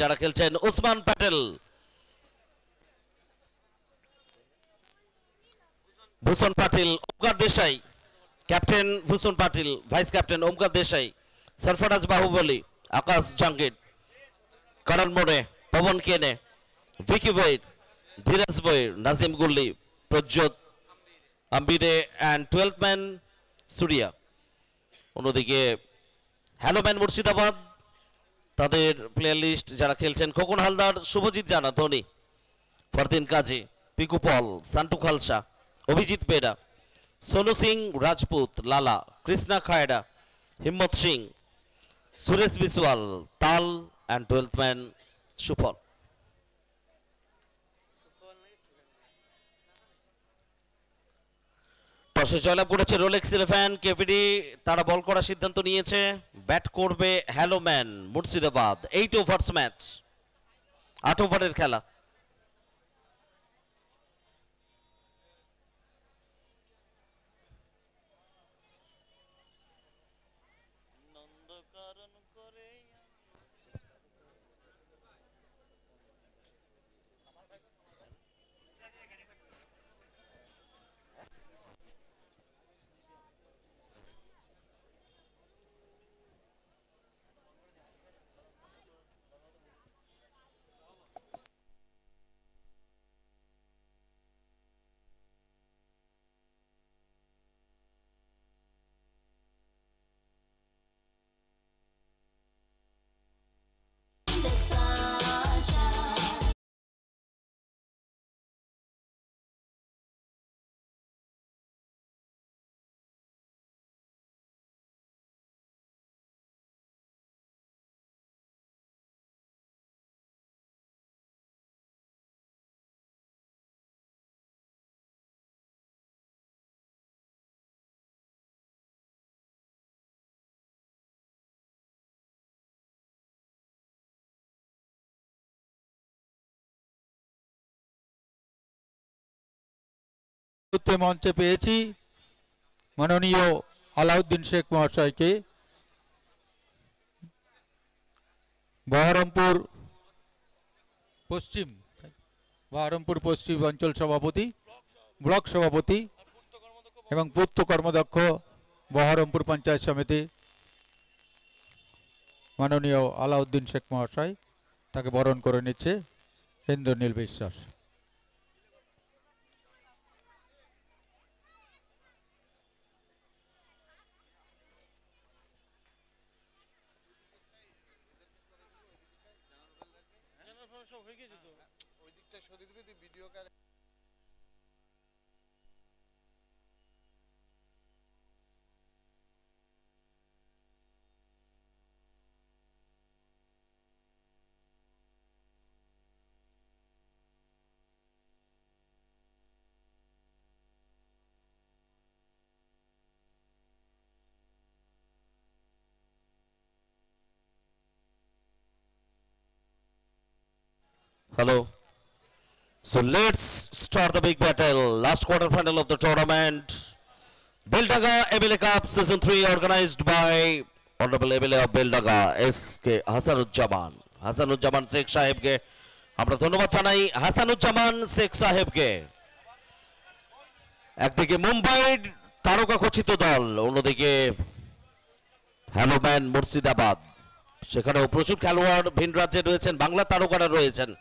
যারা খেলছেন Usman Patel, Bhushan Patil, Omkar Desai, captain Bhushan Patil, vice captain Omkar Desai, Sarfaraz Bahubali, Akash Jangir, Karan More, Pawan Kene, Vicky Bair, Dhiraj Bair, Nazim Gulli, Pradyot Ambire and 12th man Suriya. অন্যদিকে হ্যালোম্যান মুর্শিদাবাদ, তাদের প্লেয়ার লিস্ট যারা খেলছেন খোকন হালদার, শুভজিৎ জানা, ধোনি, ফরদিন কাজী, পিকু পল, সান্টু খালসা, অভিজিৎ বেরা, সোনু সিং রাজপুত, লালা, কৃষ্ণা খায়রা, হিম্মত সিং, সুরেশ বিসওয়াল, তাল অ্যান্ড 12th ম্যান সুফল। টসে জয়লাভ করেছে রোলেক্স ইলেভেন কেভিডি, তারা বল করার সিদ্ধান্ত নিয়েছে। ব্যাট করবে হ্যালোম্যান মুর্শিদাবাদ। 8 ওভার্স ম্যাচ, 8 ওভারের খেলা। মঞ্চে পেয়েছি মাননীয় আলাউদ্দিন শেখ মহাশয়কে, বহরমপুর পশ্চিম অঞ্চল সভাপতি, ব্লক সভাপতি এবং পূর্ত কর্মদক্ষ বহরমপুর পঞ্চায়েত সমিতি মাননীয় আলাউদ্দিন শেখ মহাশয়, তাকে বরণ করে নিচ্ছে ইন্দ্রনীল বিশ্বাস। Hello. So let's start the big battle. Last quarter final of the tournament. Beldaga MLA Cup Season 3 organized by Honorable MLA of Beldaga SK Hasanuzzaman. Hasanuzzaman Sheikh Saheb ke আমরা ধন্যবাদ জানাই হাসানুজ্জামান শেখ সাহেবকে। একদিকে মুম্বাইয়ের তারকা খচিত দল, অন্যদিকে হ্যালোম্যান মুর্শিদাবাদ, সেখানেও প্রচুর খেলোয়াড় ভিন রাজ্যে রয়েছেন, বাংলা তারকারা রয়েছেন।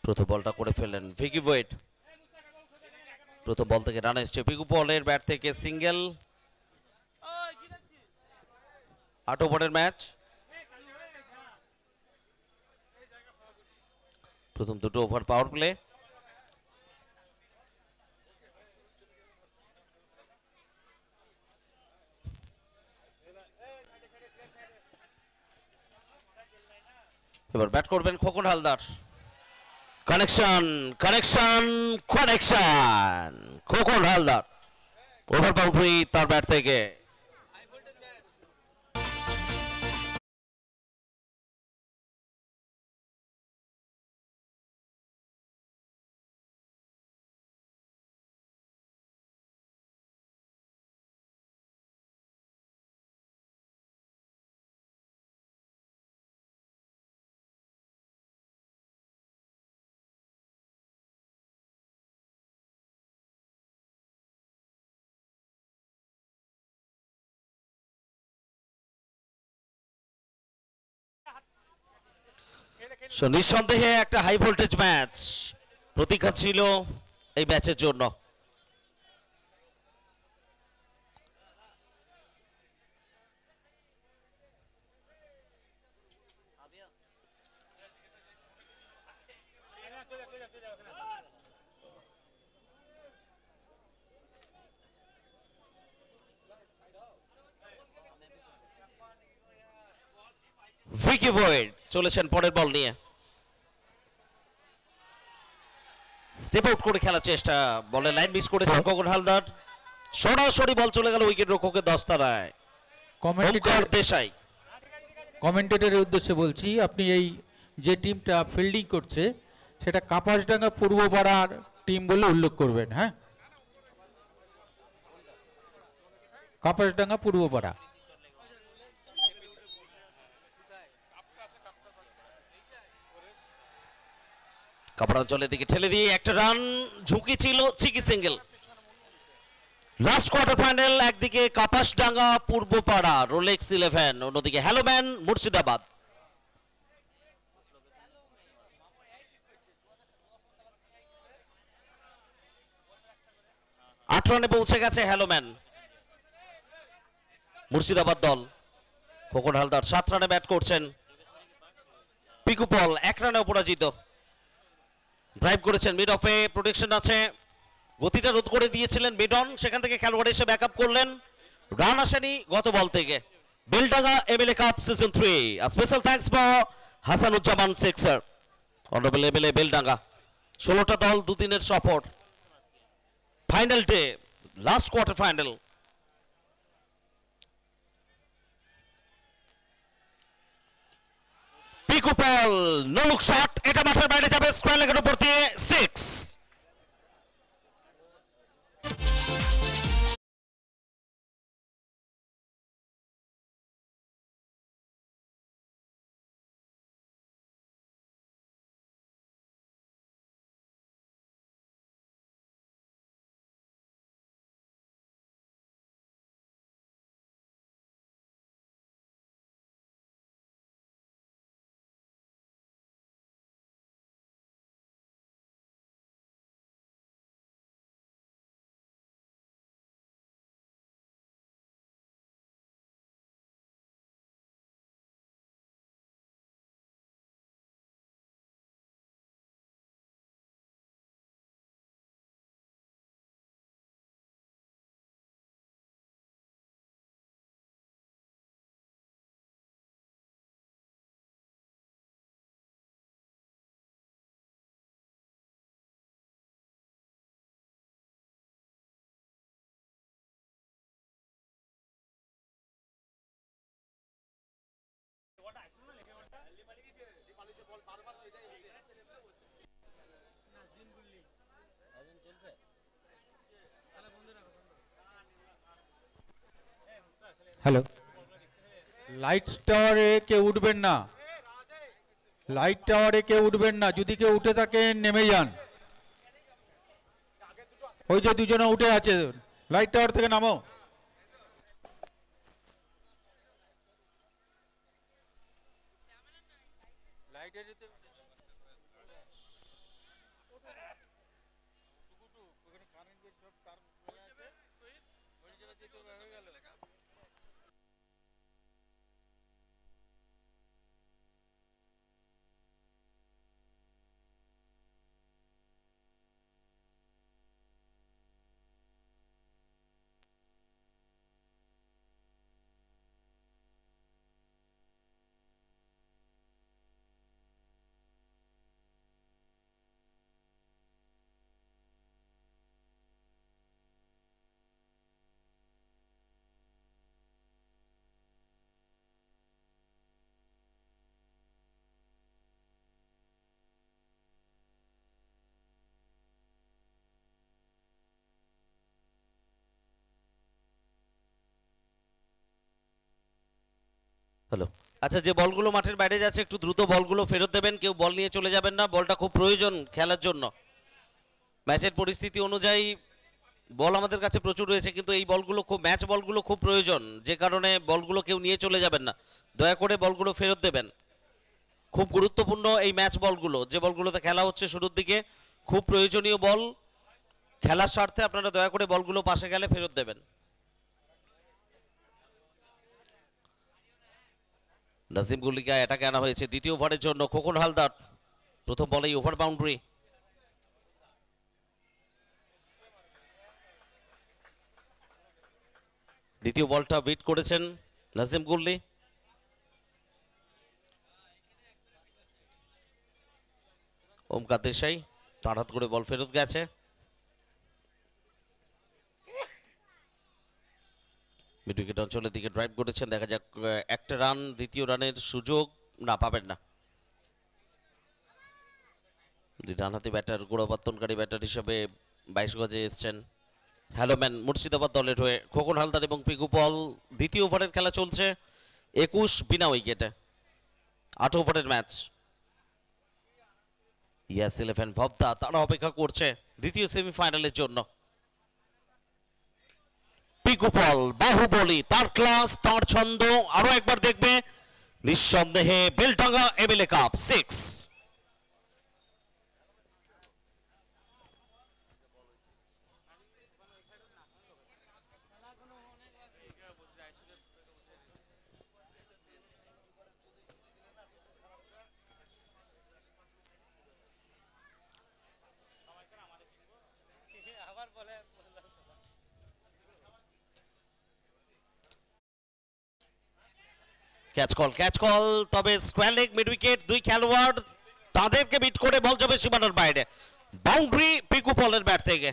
প্রথম বলটা করে ফেললেন ভিকি বয়েড। প্রথম বল থেকে রান এসছে, পিকু পলের ব্যাট থেকে সিঙ্গেল। 8 ওভারের ম্যাচ, প্রথম দুটো ওভার পাওয়ার প্লে। এবার ব্যাট করবেন Khokon Haldar. Connection Khokon Haldar over boundary তার ব্যাট থেকে। নিঃসন্দেহে একটা হাই ভোল্টেজ ম্যাচ প্রতীক্ষা ছিল এই ম্যাচের জন্য। ভিকি ভয়েড চলেছেন পরের বল নিয়ে, স্টেপ আউট করে খেলার চেষ্টা, বলে লাইন মিস করেছেন খোকন হালদার, সরাসরি বল চলে গেল উইকেট রক্ষকের দস্তানায়। কমেন্টেটরের উদ্দেশ্যে বলছি, আপনি এই যে টিমটা ফিল্ডিং করছে সেটা কাপাসডাঙ্গা পূর্বপাড়ার টিম বলে উল্লেখ করবেন। হ্যাঁ, কাপাসডাঙ্গা পূর্বপাড়া। কাপড় অঞ্চলের দিকে ঠেলে দিয়ে একটা রান, ঝুঁকি ছিল, চিকি সিঙ্গেল। লাস্ট কোয়ার্টার ফাইনাল, একদিকে কাপাসডাঙ্গা পূর্বপাড়া রোলেক্স 11, অন্যদিকে হ্যালোম্যান মুর্শিদাবাদ। 8 রানে পৌঁছে গেছে হ্যালোম্যান মুর্শিদাবাদ দল। খোকন হালদার 7 রানে ব্যাট করছেন। পিকু পল 1 রানে অপরাজিত। ড্রাইভ করেছেন, মিড অফে প্রোটেকশন আছে, গতিটা রোধ করে দিয়েছিলেন মিডন, সেখান থেকে খেলোয়াড় এসে ব্যাকআপ করলেন, রান আসেনি গত বল থেকে। Beldanga MLA cup season 3, special thanks for Hasanuzzaman sixer, honourable MLA Beldanga. 16টা দল 2 দিনের সফর, final day, last quarter final. Piku Paul no look shot, এটা মাঠের বাইরে যাবে, স্কোয়ার লেগের উপর দিয়ে 6। হ্যালো, লাইট টাওয়ারে কেউ উঠবেন না, লাইট টাওয়ারে কেউ উঠবেন না, যদি কেউ উঠে থাকেন নেমে যান। ওই যে দুজনে উঠে আছে, লাইট টাওয়ার থেকে নামো। হ্যালো, আচ্ছা যে বলগুলো মাঠের বাইরে যাচ্ছে একটু দ্রুত বলগুলো ফেরত দেবেন, কেউ বল নিয়ে চলে যাবেন না, বলটা খুব প্রয়োজন খেলার জন্য। ম্যাচের পরিস্থিতি অনুযায়ী বল আমাদের কাছে প্রচুর রয়েছে, কিন্তু এই বলগুলো খুব ম্যাচ বলগুলো খুব প্রয়োজন, যে কারণে বলগুলো কেউ নিয়ে চলে যাবেন না, দয়া করে বলগুলো ফেরত দেবেন। খুব গুরুত্বপূর্ণ এই ম্যাচ বলগুলো, যে বলগুলোতে খেলা হচ্ছে শুরুর দিকে, খুব প্রয়োজনীয় বল, খেলার স্বার্থে আপনারা দয়া করে বলগুলো পাশে গেলে ফেরত দেবেন। নাজিম গুলিকে অ্যাটাকে আনা হয়েছে দ্বিতীয় ওভারের জন্য। খোকন হালদার প্রথম বলেই ওভার বাউন্ডারি। দ্বিতীয় বলটা বিট করেছেন নাজিম গুল্লি। ওমকার দেশাই তার হাত করে বল ফেরত গেছে। মিড উইকেট অঞ্চলের দিকে ড্রাইভ করেছেন, দেখা যাক একটা রান, দ্বিতীয় রানের সুযোগ না পাবেন না। ডানহাতি ব্যাটার, গোড়াপত্তনকারী ব্যাটার হিসেবে 22 গজে এসছেন হ্যালোম্যান মুর্শিদাবাদ দলের হয়ে খোকন হালদার এবং পিকু পল। দ্বিতীয় ওভারের খেলা চলছে, 21 বিনা উইকেটে, 8 ওভারের ম্যাচ। ইয়াস 11 ভবদা তারা অপেক্ষা করছে দ্বিতীয় সেমিফাইনালের জন্য। পিকু পল বাহুবলী, তার ক্লাস, তার ছন্দ, আরো একবার দেখবে নিঃসন্দেহে Beldanga MLA cup 6। Catch call, তবে স্কোয়ার লেগ মিড উইকেট, দুই খেলোয়াড় তাদেরকে বিট করে বল যাবে সীমানার বাইরে, বাউন্ডারি পিকু পলের ব্যাট থেকে।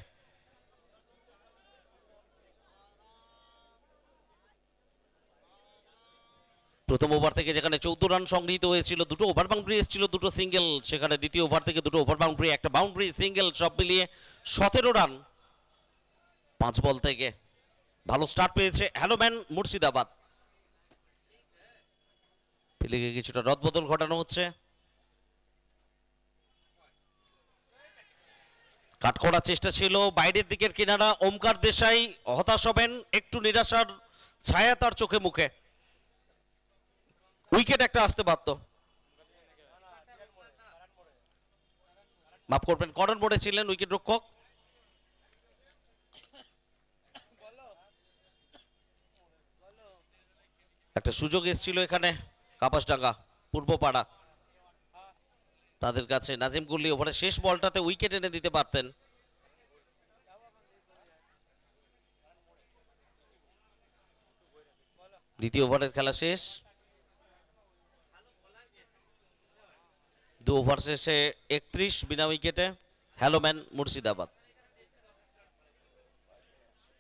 প্রথম ওভার থেকে যেখানে 14 রান সংগৃহীত হয়েছিল, দুটো ওভার বাউন্ডারি এসেছিল, দুটো সিঙ্গেল, সেখানে দ্বিতীয় ওভার থেকে দুটো ওভার বাউন্ডারি, একটা বাউন্ডারি, সিঙ্গেল, সব মিলিয়ে 17 রান 5 বল থেকে। ভালো স্টার্ট পেয়েছে হ্যালোম্যান মুর্শিদাবাদ। ফিল্ডিংয়ে কিছুটা রদবদল ঘটানো হচ্ছে, কাট করার চেষ্টা ছিল বাইরের দিকের কিনারা। ওমকার দেশাই হতাশ হবেন, একটু নিরাশার ছায়া তার চোখে মুখে। উইকেট একটা আসতে পারত, মাফ করবেন, কর্নার মোড়ে ছিলেন উইকেট রক্ষক। একটা সুযোগ এসেছিল এখানে কাপাসডাঙ্গা পূর্বপাড়া তাদের কাছে, নাজিম গুল্লি ওভারের শেষ বলটাতে উইকেট এনে দিতে পারতেন। দ্বিতীয় ওভারের খেলা শেষ, 2 ওভার শেষে 31 বিনা উইকেটে hello man Murshidabad.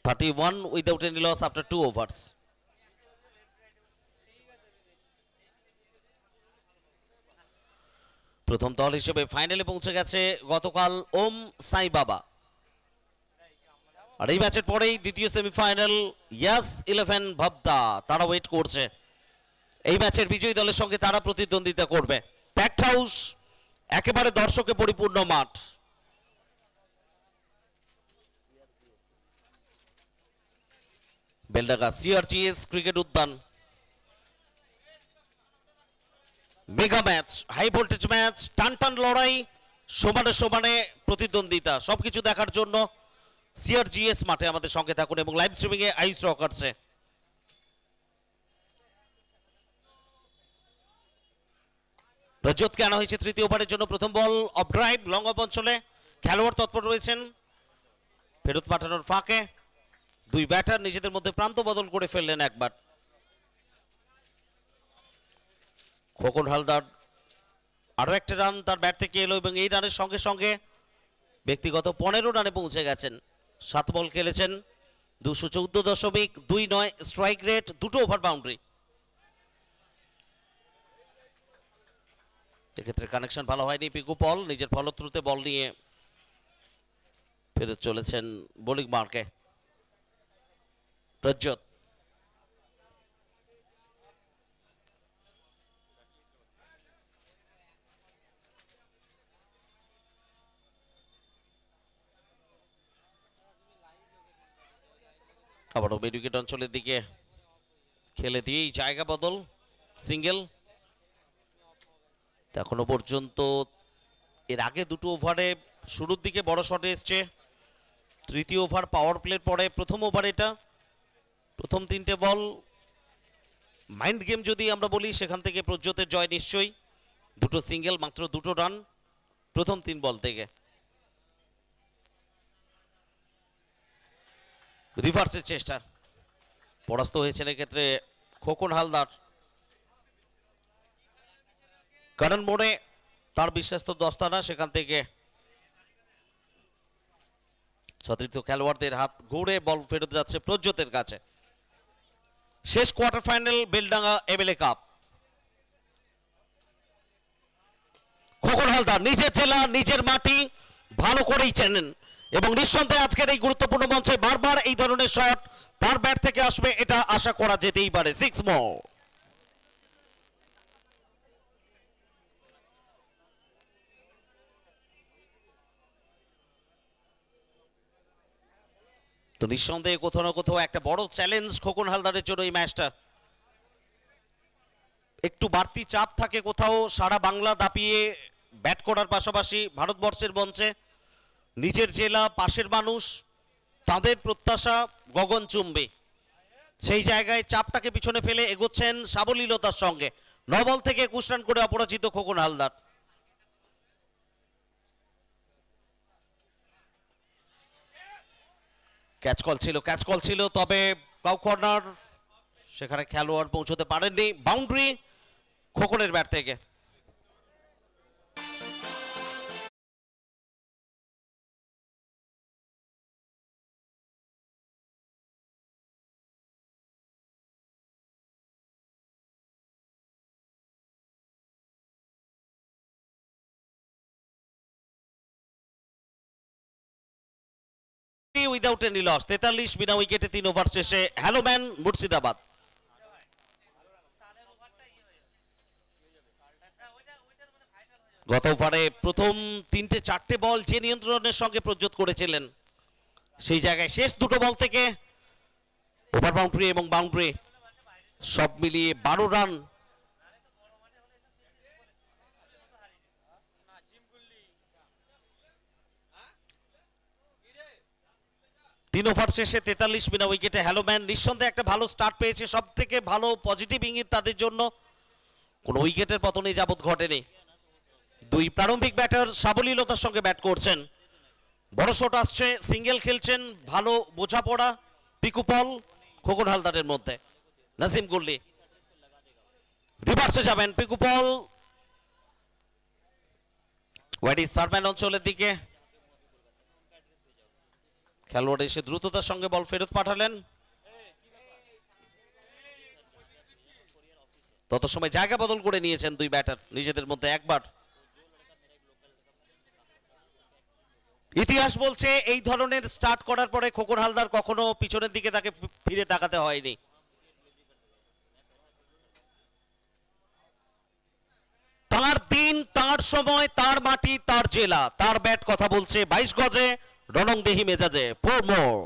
31 without any loss after 2 overs. প্রথম দল হিসেবে ফাইনালে পৌঁছে গেছে গতকাল ওম সাই বাবা, আর এই ম্যাচের পরেই দ্বিতীয় সেমিফাইনাল ইয়াস 11 ভবদা তারা ওয়েট করছে। এই ম্যাচের বিজয়ী দলের সঙ্গে তারা প্রতিদ্বন্দ্বিতা করবে। প্যাকড হাউস, একেবারে দর্শকে পরিপূর্ণ মাঠ। বেলডাঙ্গা সিআরজিএস ক্রিকেট উদ্যান, mega match, high voltage match, টান টান লড়াই, সমানে সমানে প্রতিদ্বন্দ্বিতা, সবকিছু দেখার জন্য সিআরজিএস মাঠে আমাদের সঙ্গে থাকুন এবং লাইভ স্ট্রিমিং এ আইস রকার্সে। রজতকে আনা হয়েছে তৃতীয় ওভারের জন্য। প্রথম বল অফ ড্রাইভ, লং অফ অঞ্চলে খেলোয়াড় তৎপর রয়েছেন, ফেরত পাঠানোর ফাঁকে দুই ব্যাটার নিজেদের মধ্যে প্রান্ত বদল করে ফেললেন একবার। খোকন হালদার আরো একটা রান তার ব্যাট থেকে এলো এবং এই রানের সঙ্গে সঙ্গে ব্যক্তিগত 15 রানে পৌঁছে গেছেন। 7 বল খেলেছেন, 214.29 স্ট্রাইক রেট, দুটো ওভার বাউন্ডারি। এক্ষেত্রে কানেকশন ভালো হয়নি। পিকু পল নিজের ফলশ্রুতে বল নিয়ে ফেরত চলেছেন বোলিং মার্কে। রজত আবারও মিড উইকেট অঞ্চলের দিকে খেলে দিয়েই জায়গা বদল, সিঙ্গেল। এখনো পর্যন্ত এর আগে দুটো ওভারে শুরুর দিকে বড় শটে এসছে, তৃতীয় ওভার পাওয়ার প্লের পরে প্রথম ওভার এটা। প্রথম তিনটে বল মাইন্ড গেম যদি আমরা বলি, সেখান থেকে প্রজ্যোতের জয় নিশ্চয়ই। দুটো সিঙ্গেল, মাত্র দুটো রান প্রথম তিন বল থেকে। রিভার্সের চেষ্টা, পরাস্ত হয়েছেন এক্ষেত্রে খোকন হালদার। কারণ মোড়ে তার বিশ্বস্ত দস্তানা, সেখান থেকে সতীর্থ খেলোয়াড়দের হাত ঘুরে বল ফেরত যাচ্ছে প্রজ্যোতের কাছে। শেষ quarter final Beldanga MLA cup. Khokon Haldar নিজের জেলা, নিজের মাটি ভালো করেই চেনেন এবং নিঃসন্দেহে আজকের এই গুরুত্বপূর্ণ মঞ্চে বারবার এই ধরনের শট তার ব্যাট থেকে আসবে, এটা আশা করা যেতেই পারে। 6 মোর। তো নিঃসন্দেহে কোথাও না কোথাও একটা বড় চ্যালেঞ্জ খোকন হালদারের জন্য এই ম্যাচটা। একটু বাড়তি চাপ থাকে কোথাও, সারা বাংলা দাপিয়ে ব্যাট করার পাশাপাশি ভারতবর্ষের মঞ্চে নিজের জেলা, পাশের মানুষ, তাদের প্রত্যাশা গগনচুম্বী। সেই জায়গায় চাপটাকে পিছনে ফেলে এগোচ্ছেন সাবলীলতার সঙ্গে। 9 বল থেকে 21 রান করে অপরাজিত খোকন হালদার। ক্যাচ কল ছিল, তবে কাউ কর্নার, সেখানে খেলোয়াড় পৌঁছতে পারেননি। বাউন্ডারি খোকনের ব্যাট থেকে। উইদাউট এনি লস, 43 বিনা উইকেটে 3 ওভার শেষে হ্যালোম্যান মুর্শিদাবাদ। গত ওভারে প্রথম 3-4টে বল যে নিয়ন্ত্রণের সঙ্গে প্রজ্যোত করেছিলেন, সেই জায়গায় শেষ দুটো বল থেকে ওভার বাউন্ডারি এবং বাউন্ডারি সব মিলিয়ে 12 রান। তিন ওভার শেষে 43 বিনা উইকেটে হ্যালোম্যান নিঃসন্দেহে একটা ভালো স্টার্ট পেয়েছে। সব থেকে ভালো পজিটিভ ইঙ্গিত তাদের জন্য, কোনো উইকেটের পতনে যাবৎ ঘটেনি। দুই প্রারম্ভিক ব্যাটার সাবলীলতার সঙ্গে ব্যাট করছেন, বড় শট আসছে, সিঙ্গেল খেলছেন, ভালো বোঝাপড়া পিকুপল খোকন হালদারের মধ্যে। নাসিম গুল্লি রিভার্সে যাবেন, পিকুপল ওয়াইডি সারম্যান অঞ্চলের দিকে। খেলোয়াড় এসে দ্রুততার সঙ্গে বল ফেরত পাঠালেন। তত সময় জায়গা বদল করে নিয়েছেন দুই ব্যাটার নিজেদের মধ্যে একবার। ইতিহাস বলছে এই ধরনের স্টার্ট করার পরে খোকন হালদার কখনো পিছনের দিকে তাকে ফিরে তাকাতে হয়নি। তার দিন, তার সময়, তার মাটি, তার জেলা, তার ব্যাট কথা বলছে। 22 গজে রণংদেহী মেজাজে 4 মোর।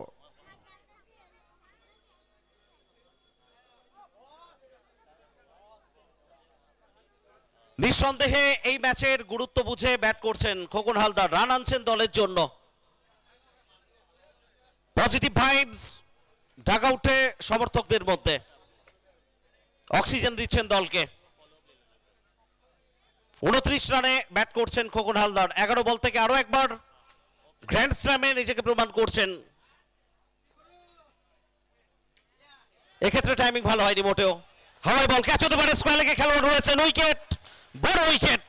নিঃসন্দেহে এই ম্যাচের গুরুত্ব বুঝে ব্যাট করছেন খোকন হালদার, রান আনছেন দলের জন্য। পজিটিভ ভাইবস ডাগআউটে সমর্থকদের মধ্যে, অক্সিজেন দিচ্ছেন দলকে। 29 রানে ব্যাট করছেন খোকন হালদার। 11 বল থেকে আরো একবার গ্র্যান্ড স্ল্যামে নিজেকে প্রমাণ করছেন। এক্ষেত্রে টাইমিং ভালো হয়নি মোটেও। হাওয়াই বল ক্যাচ হতে পারে, স্কোয়ার লেগে খেলোয়াড় রয়েছেন, উইকেট, বড় উইকেট।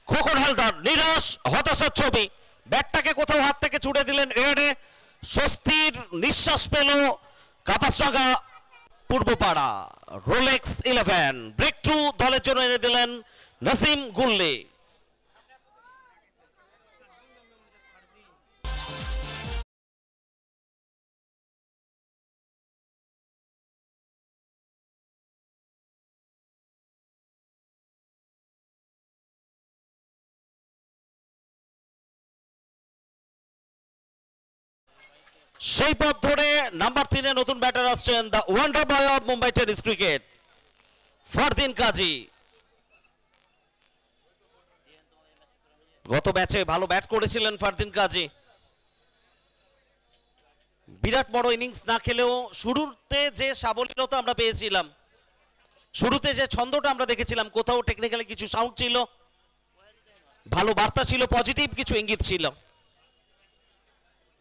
খোকন হালদার নিরাশ, হতাশার ছবি। ব্যাটটাকে কোথাও হাত থেকে ছুড়ে দিলেন এয়ারে, স্বস্তির নিঃশ্বাস পেল কাপাসরাঙ্গা পূর্বপাড়া। রোলেক্স 11 ব্রেক থ্রু দলের জন্য এনে দিলেন নাসিম গুল্লি। সেই পথ ধরে নাম্বার 3 এ নতুন ব্যাটার আসছেন the wonder boy of Mumbai tennis cricket Fardin Kazi. গত ম্যাচে ভালো ব্যাট করেছিলেন ফারদিন কাজী। বিরাট বড় ইনিংস না খেলেও শুরুতে যে সাবলীলতা আমরা পেয়েছিলাম, শুরুতে যে ছন্দটা আমরা দেখেছিলাম, কোথাও টেকনিক্যালি কিছু সাউন্ড ছিল, ভালো বার্তা ছিল, পজিটিভ কিছু ইঙ্গিত ছিল।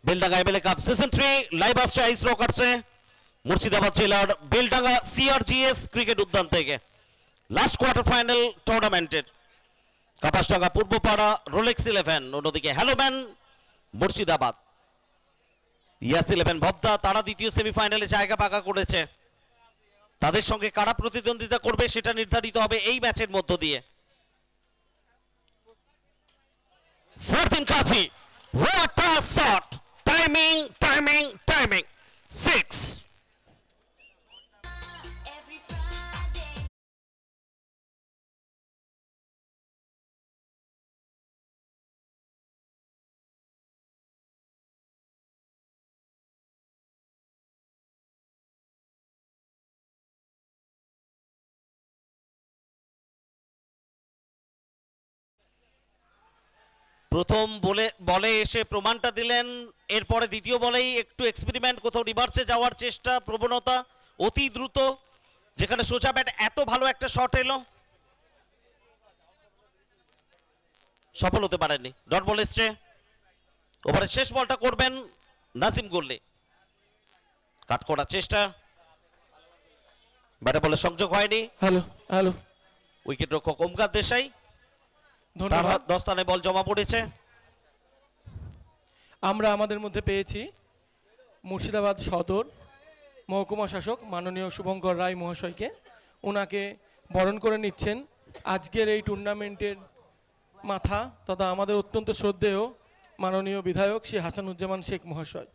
Beldanga MLA cup season 3 live আসছে আইস রকার্সে মুর্শিদাবাদ জেলার বেলডাঙ্গা সিআরজিএস ক্রিকেট উদ্যান থেকে। লাস্ট কোয়ার্টার ফাইনাল টুর্নামেন্টের কাপাসডাঙ্গা পূর্বপাড়া রোলেক্স 11, অন্যদিকে হ্যালোম্যান মুর্শিদাবাদ। ইয়াস 11 ভবদা তারা দ্বিতীয় সেমিফাইনালে জায়গা পাকা করেছে। তাদের সঙ্গে কারা প্রতিদ্বন্দ্বিতা করবে সেটা নির্ধারিত হবে এই ম্যাচের মধ্য দিয়ে। ফারদিন কাজী, what a shot! Timing, timing, timing. 6. প্রথম বলে এসে প্রমাণটা দিলেন, এরপরে দ্বিতীয় বলেই একটু এক্সপেরিমেন্ট, কোথাও রিভার্সে যাওয়ার চেষ্টা, প্রবণতা অতি দ্রুত, যেখানে সোজা ব্যাট এত ভালো একটা শট এলো, সফল হতে পারেননি। ডট বল এসছে, ওভারের শেষ বলটা করবেন নাজিম গোল্লে। কাট করার চেষ্টা, ব্যাটে বলে সংযোগ হয়নি। হ্যালো উইকেট রক্ষক ওমকার দেশাই, ধন্যবাদ। 10 স্থানে বল জমা পড়েছে। আমরা আমাদের মধ্যে পেয়েছি মুর্শিদাবাদ সদর মহকুমা শাসক মাননীয় শুভঙ্কর রায় মহাশয়কে। ওনাকে বরণ করে নিচ্ছেন আজকের এই টুর্নামেন্টের মাথা তথা আমাদের অত্যন্ত শ্রদ্ধেয় মাননীয় বিধায়ক শ্রী হাসানুজ্জামান শেখ মহাশয়।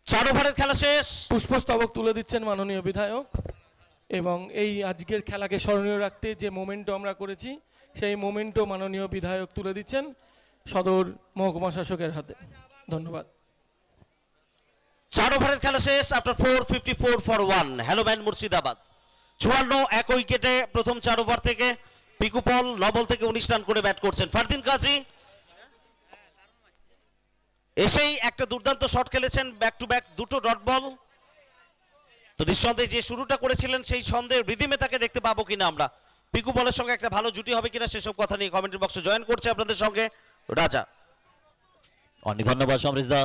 চার ওভারের খেলা শেষ। পুষ্পস্তবক তুলে দিচ্ছেন মাননীয় বিধায়ক, এবং এই আজকের খেলাকে স্মরণীয় রাখতে যে মোমেন্টও আমরা করেছি সেই মোমেন্টও মাননীয় বিধায়ক তুলে দিচ্ছেন সদর মহকুমা শাসকের হাতে। ধন্যবাদ। 4 ওভারের খেলা শেষ। আফটার 454 ফর 1, হ্যালোম্যান মুর্শিদাবাদ 54 এক উইকেটে প্রথম 4 ওভার থেকে। পিকুপল 9 বল থেকে 19 রান করে ব্যাট করছেন। ফারদিন কাজী এসেই একটা দুর্দান্ত শট খেলেছেন, ব্যাক টু ব্যাক দুটো ডট বল। তো নিঃসন্দেহে যে শুরুটা করেছিলেন সেই ছন্দের রিদিমে তাকে দেখতে পাবো কিনা আমরা। পিকু বলের সঙ্গে একটা ভালো জুটি হবে কিনা সেসব কথা নিয়ে কমেন্টরি বক্সে জয়েন করছে আপনাদের সঙ্গে রাজা। অনেক ধন্যবাদ সমরেশ দা।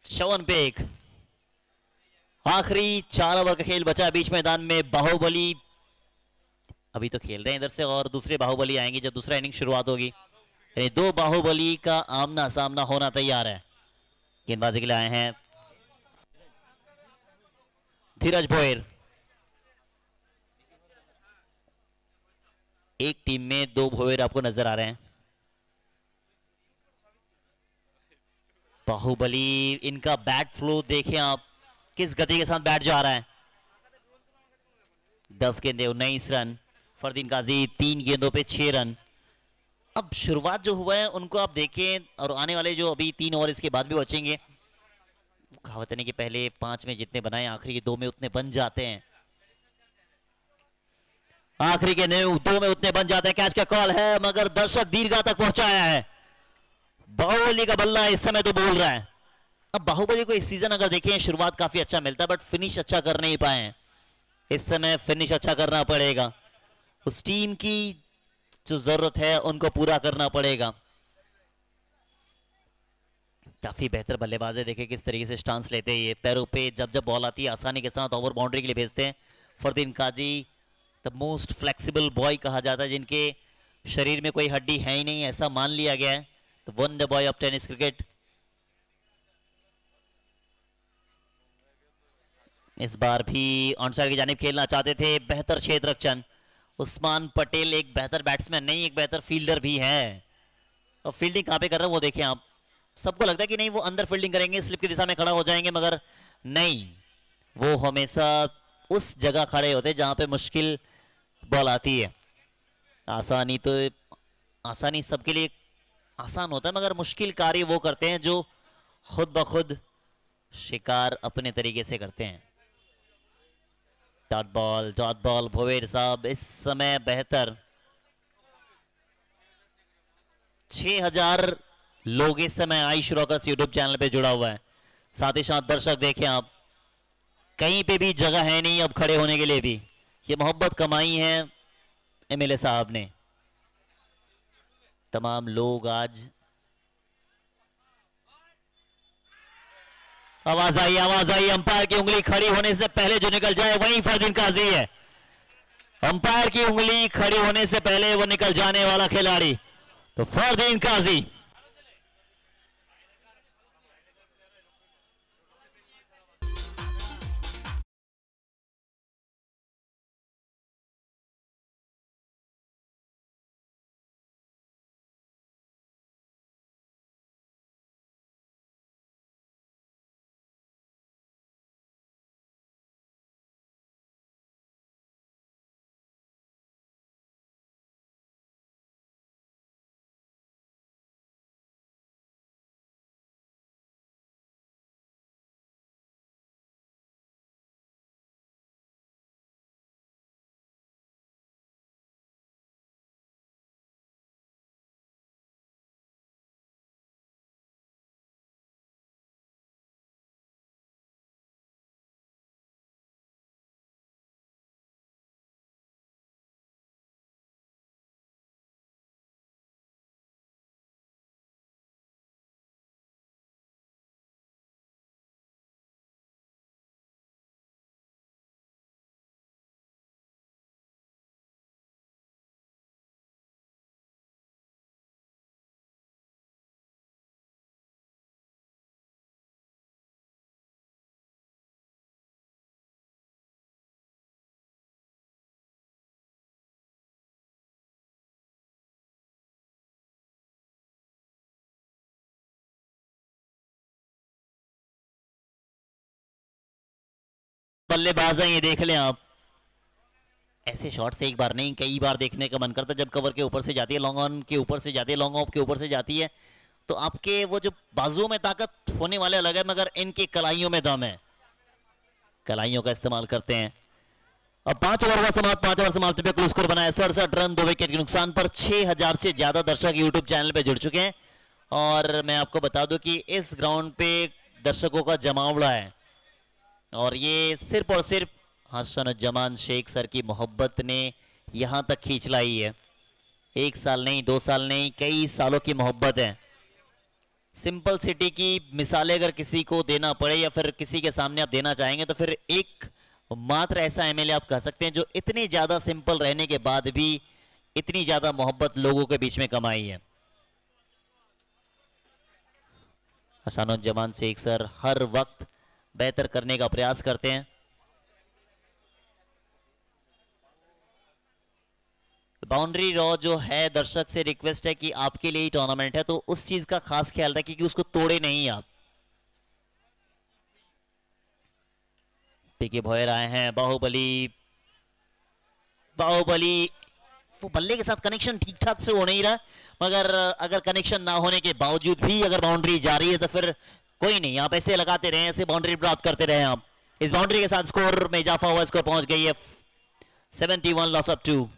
शवन बेग, आखिरी 4 ओवर का खेल बचा बीच मैदान में। बाहुबली अभी तो खेल रहे हैं इधर से और दूसरे बाहुबली आएंगे जब दूसरा इनिंग शुरुआत होगी। यानी 2 बाहुबली का आमना सामना होना तैयार है। गेंदबाजी के लिए आए हैं धीरज भोयर। एक टीम में 2 भोयर आपको नजर आ रहे हैं। बाहुबली, इनका बैट फ्लो देखें आप, किस गति के साथ बैट जा रहा है। 10 गेंदे 19 रन। फरदीन काजी 3 गेंदों पे 6 रन। अब शुरुआत जो हुआ है उनको आप देखें, और आने वाले जो अभी 3 ओवर इसके बाद भी बचेंगे, कहावत नहीं कि पहले 5 में जितने बनाए आखिरी के 2 में उतने बन जाते हैं। आखिरी के 2 में उतने बन जाते हैं। कैच का कॉल है मगर दर्शक दीर्घा तक पहुंचाया है। बाहुबली का बल्ला इस समय तो बोल रहा है। अब बाहुबली को इस सीजन अगर देखें शुरुआत काफी अच्छा मिलता है बट फिनिश अच्छा कर नहीं पाए हैं। इस समय फिनिश अच्छा करना पड़ेगा। उस टीम की जो जरूरत है उनको पूरा करना पड़ेगा। काफी बेहतर बल्लेबाज है, देखें किस तरीके से स्टांस लेते हैं ये, पैरों पे जब जब बॉल आती है आसानी के साथ ओवर बाउंड्री के लिए भेजते हैं। फरदीन काजी द मोस्ट फ्लेक्सिबल बॉय कहा जाता है, जिनके शरीर में कोई हड्डी है ही नहीं ऐसा मान लिया गया है। The wonder boy of tennis cricket। इस बार भी ऑनसाइड की जानिब खेलना चाहते थे। बेहतर क्षेत्र रक्षण। उस्मान पटेल एक बेहतर बैट्समैन नहीं, एक बेहतर फील्डर भी है। और फील्डिंग कहां पे कर रहे हैं वो देखें आप। सबको लगता है कि नहीं वो अंदर फील्डिंग करेंगे, स्लिप की दिशा में खड़ा हो जाएंगे, मगर नहीं, वो हमेशा उस जगह खड़े होते जहां पे मुश्किल बॉल आती है। आसानी तो आसानी सबके लिए आसान होता है, मगर मुश्किल कार्य वो करते हैं जो खुद ब खुद शिकार अपने तरीके से करते हैं। डॉट बॉल भोवेर साहब इस समय बेहतर। 6000 लोग इस समय आयुष रॉकर्स यूट्यूब चैनल पे जुड़ा हुआ है। साथ ही साथ दर्शक देखें आप, कहीं पे भी जगह है नहीं अब खड़े होने के लिए भी। ये मोहब्बत कमाई है एमएलए साहब ने। तमाम लोग आज आवाज आई अंपायर की उंगली खड़ी होने से पहले जो निकल जाए वही फरदीन काजी है। अंपायर की उंगली खड़ी होने से पहले वो निकल जाने वाला खिलाड़ी तो फरदीन काजी। बल्लेबाज हैं ये, देख लें आप। ऐसे शॉट से एक बार नहीं कई बार देखने का मन करता, जब कवर के ऊपर से जाती है, लॉन्ग ऑन के ऊपर से जाती है, लॉन्ग ऑफ के ऊपर से जाती है, तो आपके वो जो बाजुओं में ताकत होने वाले अलग है, मगर इनकी कलाइयों में दम है। कलाइयों का इस्तेमाल करते हैं। अब 5 ओवर का समाप्त, 5 ओवर समाप्ति पे कुल स्कोर बनाया 67 रन, 2 विकेट के नुकसान पर। 6000 से ज्यादा दर्शक यूट्यूब चैनल पे जुड़ चुके हैं और मैं आपको बता दूं कि इस ग्राउंड पे दर्शकों का जमावड़ा है और ये सिर्फ और सिर्फ हसनुज्जमान शेख सर की मोहब्बत ने यहां तक खींच लाई है। 1 साल नहीं, 2 साल नहीं, कई सालों की मोहब्बत है। सिंपल सिटी की मिसालें अगर किसी को देना पड़े या फिर किसी के सामने आप देना चाहेंगे तो फिर एक मात्र ऐसा एमएलए आप कह सकते हैं जो इतने ज्यादा सिंपल रहने के बाद भी इतनी ज्यादा मोहब्बत लोगों के बीच में कमाई है। हसनुज्जमान शेख सर हर वक्त बेहतर करने का प्रयास करते हैं। बाउंड्री रॉ जो है, दर्शक से रिक्वेस्ट है कि आपके लिए ही टूर्नामेंट है तो उस चीज का खास ख्याल रखिए कि उसको तोड़े नहीं आप। पीके भोयर आए हैं, बाहुबली वो बल्ले के साथ कनेक्शन ठीक ठाक से हो नहीं रहा, मगर अगर कनेक्शन ना होने के बावजूद भी अगर बाउंड्री जा रही है तो फिर कोई नहीं, आप ऐसे लगाते रहे, ऐसे बाउंड्री प्राप्त करते रहे आप। इस बाउंड्री के साथ स्कोर में इजाफा हुआ, स्कोर पहुंच गई है 71 लॉस ऑफ 2।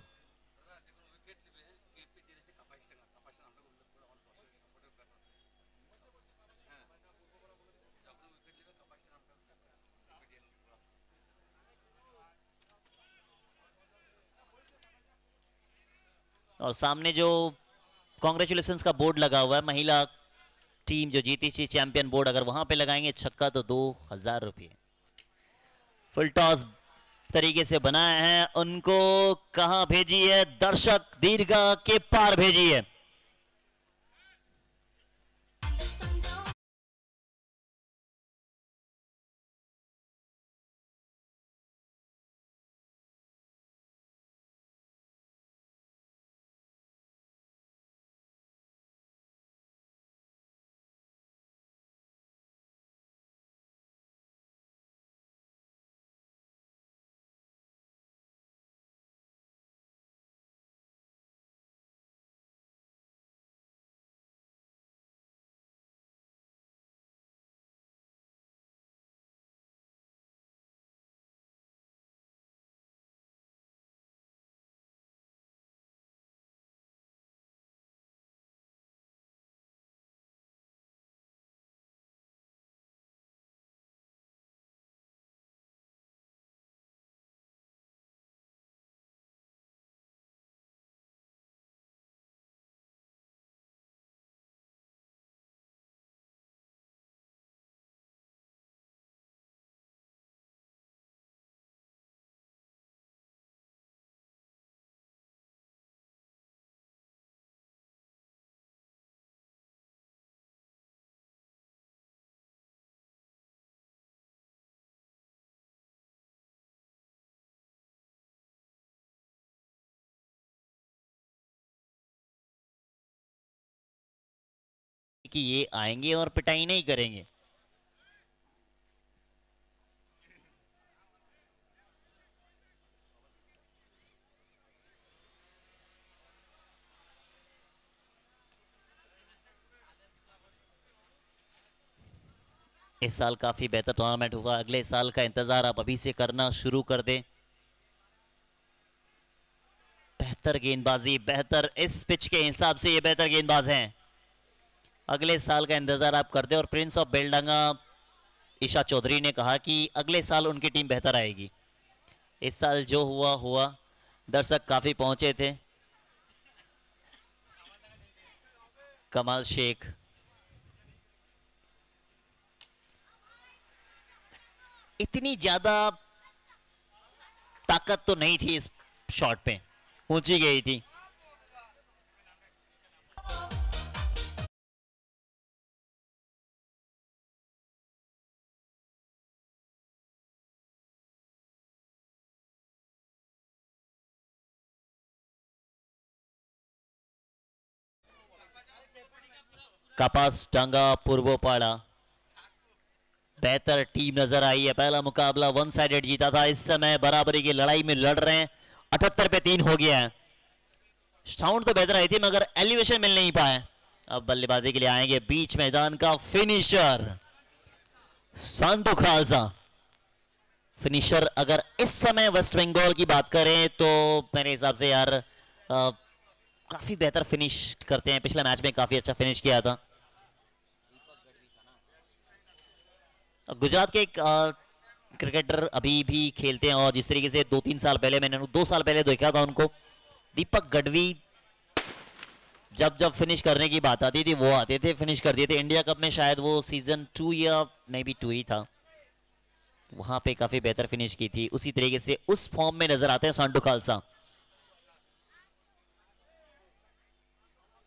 और सामने जो कांग्रेचुलेशंस का बोर्ड लगा हुआ है, महिला टीम जो जीती थी चैंपियन बोर्ड, अगर वहां पे लगाएंगे छक्का तो 2000 रुपये। फुल टॉस तरीके से बनाए हैं, उनको कहां भेजी है, दर्शक दीर्घा के पार भेजी है। कि ये आएंगे और पिटाई नहीं करेंगे। इस साल काफी बेहतर टूर्नामेंट हुआ, अगले साल का इंतजार आप अभी से करना शुरू कर दें। बेहतर गेंदबाजी, बेहतर इस पिच के हिसाब से ये बेहतर गेंदबाज हैं, अगले साल का इंतजार आप कर दें। और प्रिंस ऑफ बेलडंगा ईशा चौधरी ने कहा कि अगले साल उनकी टीम बेहतर आएगी। इस साल जो हुआ हुआ, दर्शक काफी पहुंचे थे। कमाल शेख, इतनी ज्यादा ताकत तो नहीं थी इस शॉट पे, ऊंची गई थी। कपास डांगा पूर्वोपाड़ा बेहतर टीम नजर आई है। पहला मुकाबला वन साइडेड जीता था, इस समय बराबरी की लड़ाई में लड़ रहे हैं। 78 पे 3 हो गया है। साउंड तो बेहतर आई थी मगर एलिवेशन मिल नहीं पाया। अब बल्लेबाजी के लिए आएंगे बीच मैदान का फिनिशर सांटो खालसा। फिनिशर अगर इस समय वेस्ट बंगाल की बात करें तो मेरे हिसाब से यार काफी बेहतर फिनिश करते हैं। पिछले मैच में काफी अच्छा फिनिश किया था। गुजरात के एक क्रिकेटर अभी भी खेलते हैं और जिस तरीके से 2-3 साल पहले मैंने 2 साल पहले देखा था उनको, दीपक गढ़वी, जब जब फिनिश करने की बात आती थी वो आते थे, फिनिश कर दिए थे। इंडिया कप में शायद वो सीजन 2 या मे बी 2 ही था, वहां पे काफी बेहतर फिनिश की थी। उसी तरीके से उस फॉर्म में नजर आते हैं Santo Khalsa.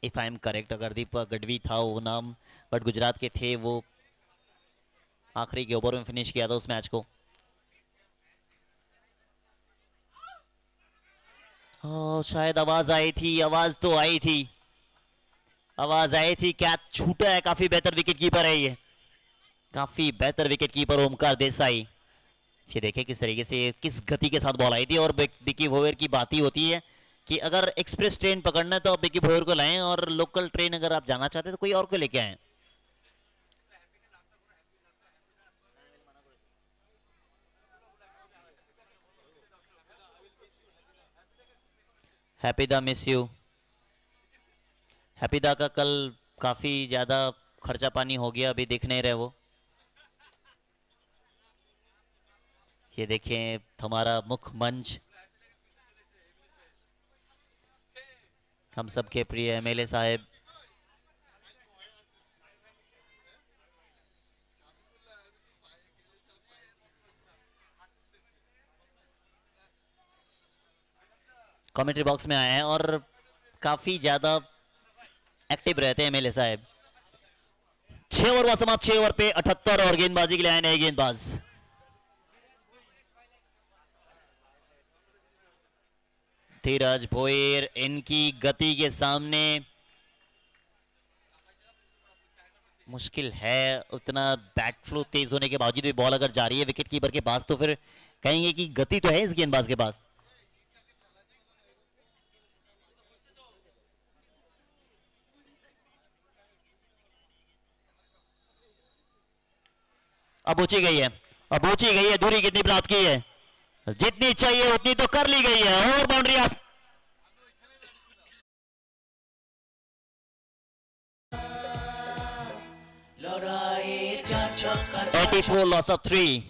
If I am correct, अगर दीपक गढ़वी था वो नाम, बट गुजरात के थे वो, आखिरी के ओवर में फिनिश किया था उस मैच को। शायद आवाज आई थी, आवाज तो आई थी, आवाज आई थी। कैच छूटा है, काफी बेहतर विकेट कीपर है ये, काफी बेहतर विकेट कीपर ओमकार देसाई। ये देखे किस तरीके से, किस गति के साथ बॉल आई थी। और विकी भोयर की बात ही होती है कि अगर एक्सप्रेस ट्रेन पकड़ना है तो आप विकी भोयर को लाएं, और लोकल ट्रेन अगर आप जाना चाहते हैं तो कोई और को लेके आए। हैप्पीदा मिस यू। हैप्पीदा का कल काफी ज्यादा खर्चा पानी हो गया, अभी दिख नहीं रहे वो। ये देखें हमारा मुख्य मंच, हम सबके प्रिय एमएलए साहब, कमेंट्री बॉक्स में आए हैं और काफी ज्यादा एक्टिव रहते हैं एमएलए साहब। 6 ओवर हुआ समाप्त, 6 ओवर पे 78 और गेंदबाजी के लिए आए नए गेंदबाज। धीरज भोयर, इनकी गति के सामने मुश्किल है। उतना बैट फ्लो तेज होने के बावजूद भी बॉल अगर जा रही है विकेट कीपर के पास तो फिर कहेंगे कि गति तो है इस गेंदबाज के पास। अब ऊंची गई है, अब ऊंची गई है। दूरी कितनी प्राप्त की है? जितनी चाहिए उतनी तो कर ली गई है। और boundary of 84 loss of 3।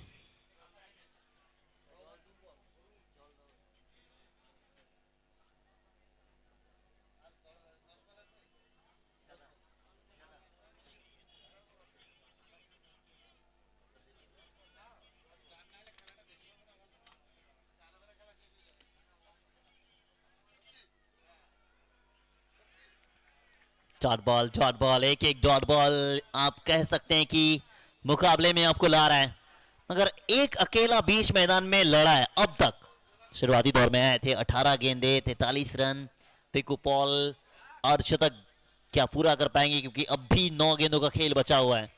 Dot ball, एक डॉट बॉल आप कह सकते हैं कि मुकाबले में आपको ला रहा है, मगर एक अकेला बीच मैदान में लड़ा है अब तक। शुरुआती दौर में आए थे 18 गेंदे 43 रन, पिकू पॉल अर्धशतक क्या पूरा कर पाएंगे, क्योंकि अब भी 9 गेंदों का खेल बचा हुआ है।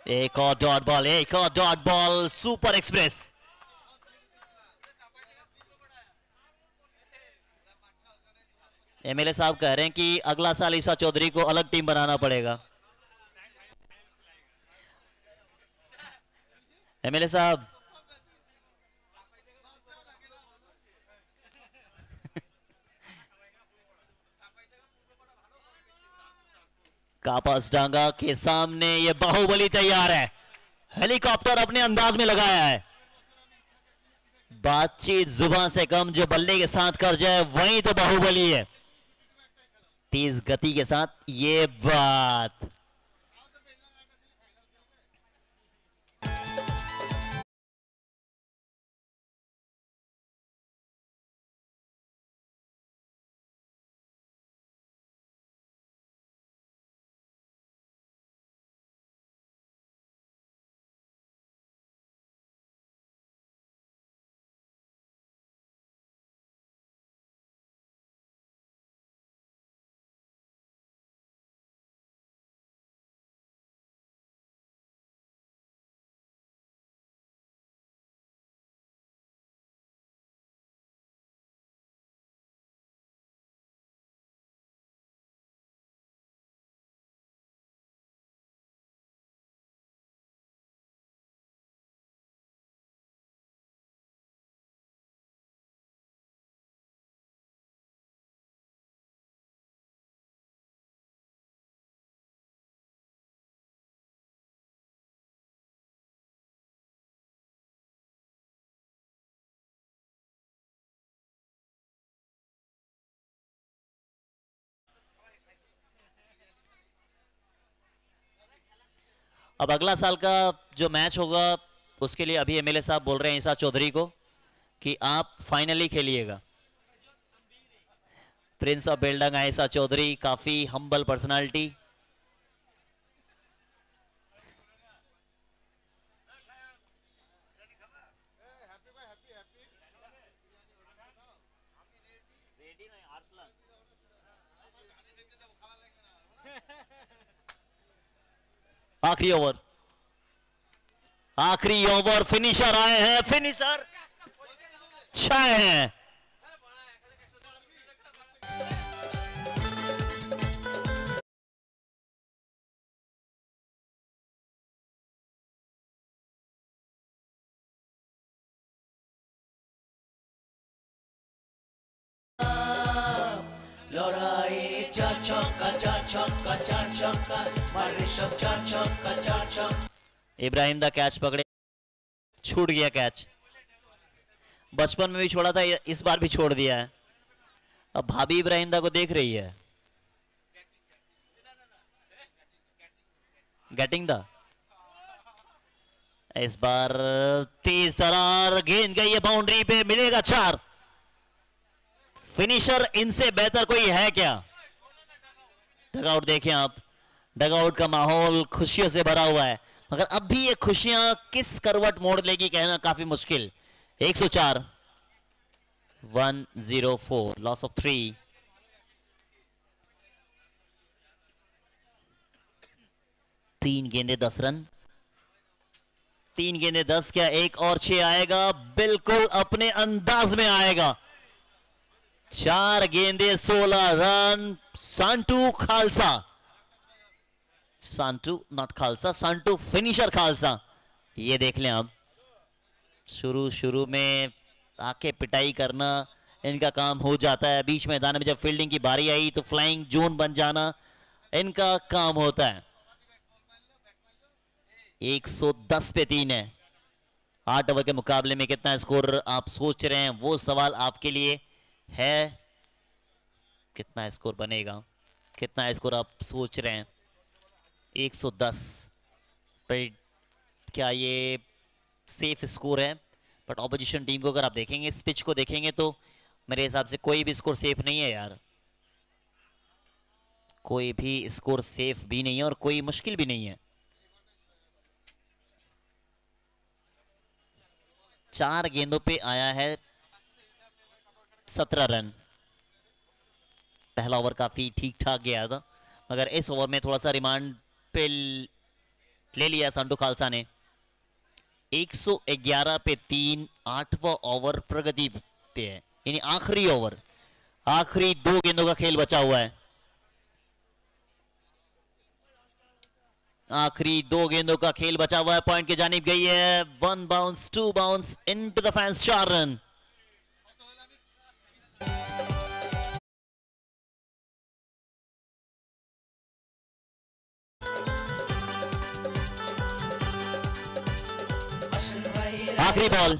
एक और डॉट बॉल, एक और dot ball, super express. MLA साहब कह रहे हैं कि अगला साल ईसा चौधरी को अलग टीम बनाना पड़ेगा। एमएलए साहब, कापास डांगा के सामने ये बाहुबली तैयार है। हेलीकॉप्टर अपने अंदाज में लगाया है। बातचीत जुबान से कम, जो बल्ले के साथ कर जाए वही तो बाहुबली है। तेज गति के साथ ये बात। अब अगला साल का जो मैच होगा उसके लिए अभी एमएलए साहब बोल रहे हैं ईसा चौधरी को कि आप फाइनली खेलिएगा। प्रिंस ऑफ बेलडंगा ईसा चौधरी, काफी हम्बल पर्सनालिटी। आखिरी ओवर, आखिरी ओवर, फिनिशर आए हैं, फिनिशर छाए हैं। लड़ाई चार छक्का चार छक्का चार छक्का मारे सब चार छक्का चार छक्का। इब्राहिम दा कैच पकड़े, छूट गया कैच। बचपन में भी छोड़ा था, इस बार भी छोड़ दिया है। अब भाभी इब्राहिम दा को देख रही है। गेटिंग दा इस बार तेज तरार गेंद गई है बाउंड्री पे, मिलेगा 4। फिनिशर इनसे बेहतर कोई है क्या? डगआउट देखें आप, डगआउट का माहौल खुशियों से भरा हुआ है, मगर अब भी ये खुशियां किस करवट मोड़ लेगी कहना काफी मुश्किल। 104, 104, लॉस ऑफ 3। तीन गेंदे 10 रन, 3 गेंदे 10 क्या, एक और 6 आएगा, बिल्कुल अपने अंदाज में आएगा। 4 गेंदे 16 run. Santu Khalsa, Santu not Khalsa, Santu finisher Khalsa. ये देख लें आप, शुरू में आके पिटाई करना इनका काम हो जाता है। बीच मैदान में जब फील्डिंग की बारी आई तो फ्लाइंग जोन बन जाना इनका काम होता है। 110 पे 3 है। 8 ओवर के मुकाबले में कितना स्कोर आप सोच रहे हैं, वो सवाल आपके लिए है। कितना स्कोर बनेगा, कितना स्कोर आप सोच रहे हैं? 110 पर क्या ये सेफ स्कोर है? बट ऑपोजिशन टीम को अगर आप देखेंगे, इस पिच को देखेंगे तो मेरे हिसाब से कोई भी स्कोर सेफ नहीं है यार। कोई भी स्कोर सेफ भी नहीं है और कोई मुश्किल भी नहीं है। 4 गेंदों पे आया है 17 रन। पहला ओवर काफी ठीक ठाक गया था, मगर इस ओवर में थोड़ा सा रिमांड पे ले लिया संटू खालसा ने। 111 पे 3, 8वां ओवर प्रगति पे है, यानी आखिरी ओवर, आखिरी 2 गेंदों का खेल बचा हुआ है। आखिरी 2 गेंदों का खेल बचा हुआ है। पॉइंट की जानिब गई है। 1 bounce, 2 bounce, into the fans, 4 run. आखिरी बॉल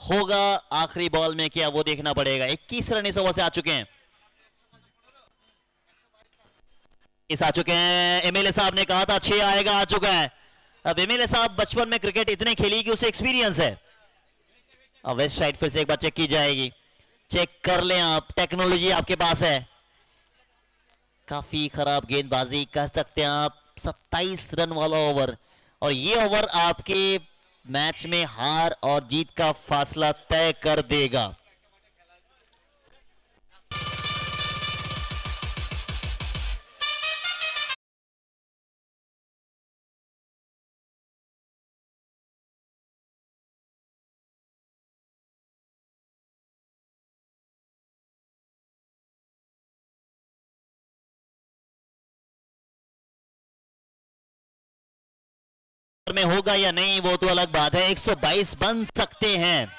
होगा, आखिरी बॉल में क्या वो देखना पड़ेगा। 21 रन इस ओवर से आ चुके हैं। इस आ चुके हैं। एमएलए साहब ने कहा था 6 आएगा, आ चुका है। अब एमएलए साहब बचपन में क्रिकेट इतने खेली कि उसे एक्सपीरियंस है। अब वेस्ट साइड फिर से एक बार चेक की जाएगी। चेक कर लें आप, टेक्नोलॉजी आपके पास है। काफी खराब गेंदबाजी कह सकते हैं आप। 27 रन वाला ओवर, और ये ओवर आपके मैच में हार और जीत का फासला तय कर देगा। में होगा या नहीं वो तो अलग बात है। 122 बन सकते हैं।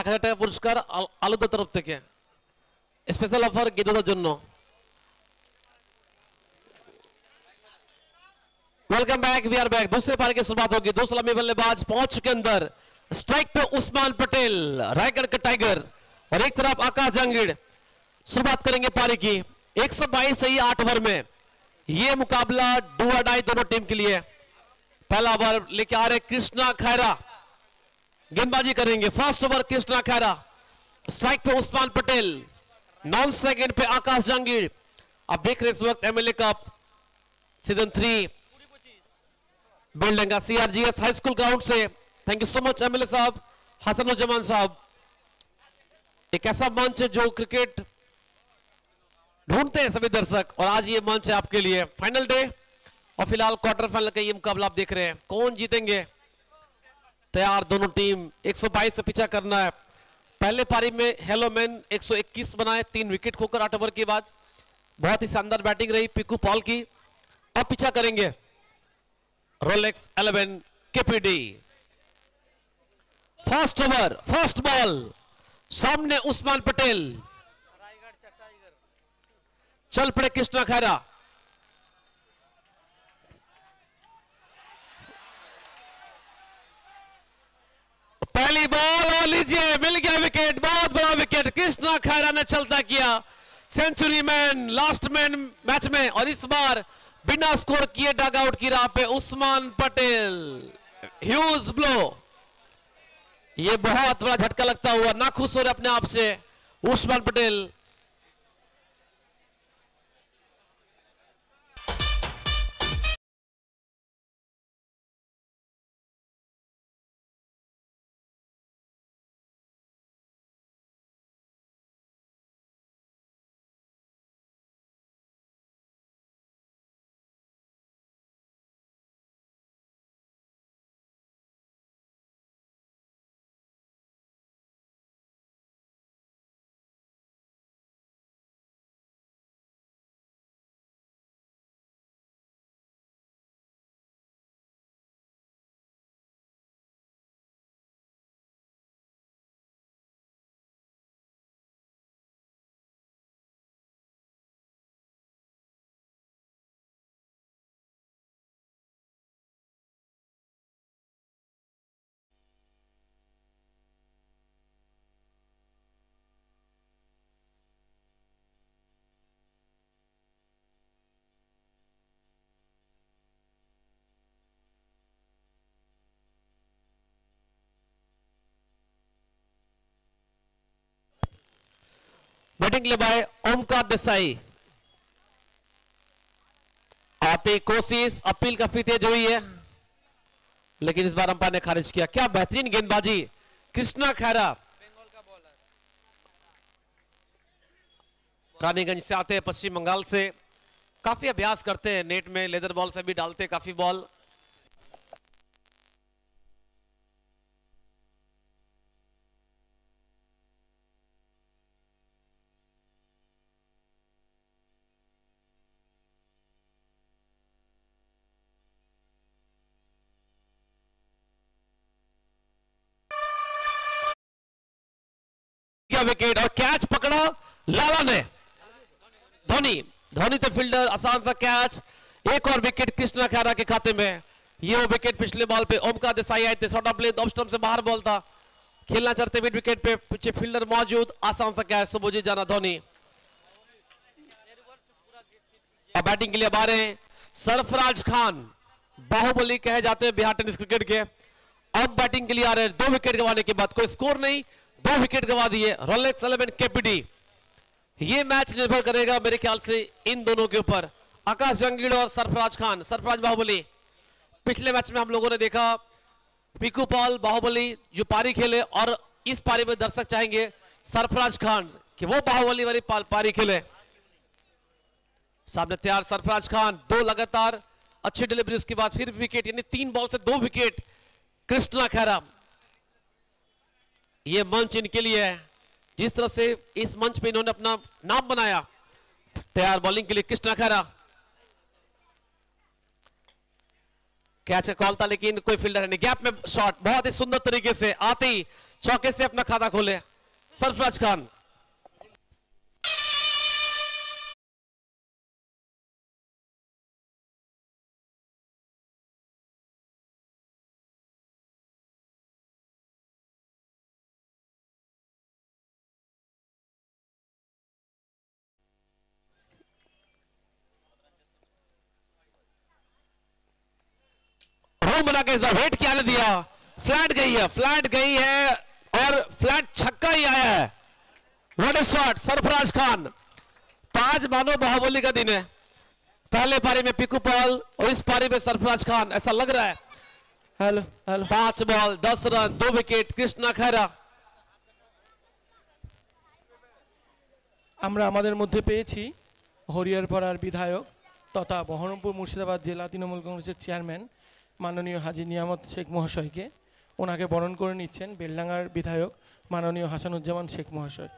1000 টাকা পুরস্কার আলুদা তরফ থেকে স্পেশাল অফার গেদুদার জন্য। Welcome back, we are back. दूसरे पारी की शुरुआत होगी। दो सलामी बल्लेबाज पहुंच चुके अंदर। स्ट्राइक पे उस्मान पटेल, रायगढ़ का टाइगर, और एक तरफ आकाश जहांगीर। शुरुआत करेंगे पारी की। 122 सही 8 ओवर में ये मुकाबला डू और डाई दोनों टीम के लिए। पहला ओवर लेके आ रहे कृष्णा खैरा, गेंदबाजी करेंगे। First over Krishna Khaira, strike पे Usman Patel, non strike end पे आकाश जहांगीर। आप देख रहे हैं इस वक्त MLA cup season 3 building CRGS high school ground से। Thank you so much MLA साहब, हसनुज्जमान साहब। एक ऐसा मंच है जो क्रिकेट ढूंढते हैं सभी दर्शक, और आज ये मंच है आपके लिए। फाइनल डे और फिलहाल क्वार्टर फाइनल का ये मुकाबला आप देख रहे हैं। कौन जीतेंगे? तैयार दोनों टीम। 122 से पीछा करना है। पहले पारी में हेलोमैन 121 बनाए 3 विकेट खोकर 8 ओवर के बाद। बहुत ही शानदार बैटिंग रही पिकू पॉल की। अब पीछा करेंगे Rolex 11 KPD. First over, first ball, सामने उस्मान पटेल, चल पड़े कृष्णा खैरा। पहली बॉल और लीजिए, मिल गया विकेट, बहुत बड़ा विकेट। कृष्णा खैरा ने चलता किया century man, last man match में, और इस बार बिना स्कोर किए डग आउट की राह पे उस्मान पटेल। ह्यूज ब्लो, ये बहुत बड़ा झटका लगता हुआ, ना खुश हो रहे अपने आप से उस्मान पटेल। बैटिंग ले बाय ओमकार देसाई। आती कोशिश, अपील काफी तेज हुई है, लेकिन इस बार अंपायर ने खारिज किया। क्या बेहतरीन गेंदबाजी कृष्णा खैरा। रानीगंज से आते हैं, पश्चिम बंगाल से, काफी अभ्यास करते हैं नेट में, लेदर बॉल से भी डालते काफी बॉल। विकेट और कैच पकड़ा लाला ने। धोनी थे फील्डर, आसान सा कैच। एक और विकेट कृष्णा खैरा के खाते में। ये वो विकेट पिछले बॉल पे ओमकार देसाई आए थे, short of play, off stump से बाहर बॉल था, खेलना चाहते मिड विकेट पे, पीछे फील्डर मौजूद, आसान सा कैच, शुभजीत जाना धोनी। अब बैटिंग के लिए बारे सरफराज खान, बाहुबली कहे जाते हैं बिहार टेनिस क्रिकेट के। अब बैटिंग के लिए आ रहे हैं, 2 विकेट गंवाने के बाद, कोई स्कोर नहीं, 2 विकेट गंवा दिए। Rolex 11 KPD. ये मैच निर्भर करेगा मेरे ख्याल से इन दोनों के ऊपर, आकाश जहांगीर और सरफराज खान, सरफराज बाहुबली। पिछले मैच में हम लोगों ने देखा पीकू पॉल बाहुबली जो पारी खेले, और इस पारी में दर्शक चाहेंगे सरफराज खान कि वो बाहुबली वाली पारी खेले। सामने तैयार सरफराज खान, 2 लगातार अच्छी डिलीवरी, उसके बाद फिर विकेट, यानी 3 बॉल से 2 विकेट कृष्णा खैरा। ये मंच इनके लिए है, जिस तरह से इस मंच पे इन्होंने अपना नाम बनाया। तैयार बॉलिंग के लिए कृष्णा खैरा। कैच का कॉल था लेकिन कोई फील्डर नहीं। गैप में शॉट बहुत ही सुंदर तरीके से आते ही चौके से अपना खाता खोले सरफराज खान। बना के इस बार वेट क्या ने दिया, फ्लैट गई है और फ्लैट छक्का ही आया है। What a shot Sarfaraz Khan. 5 मानो बाहुबली का दिन है। पहले पारी में पिकू पॉल और इस पारी में सरफराज खान, ऐसा लग रहा है। Hello 5 ball 10 run 2 wicket Krishna Khaira. আমরা আমাদের মধ্যে পেয়েছি হরিয়ারপাড়ার বিধায়ক তথা বহরমপুর মুর্শিদাবাদ জেলা তৃণমূল কংগ্রেসের চেয়ারম্যান মাননীয় হাজী নিয়ামত শেখ মহাশয়কে। ওনাকে বরণ করে নিচ্ছেন বেলডাঙ্গার বিধায়ক মাননীয় হাসানুজ্জামান শেখ মহাশয়।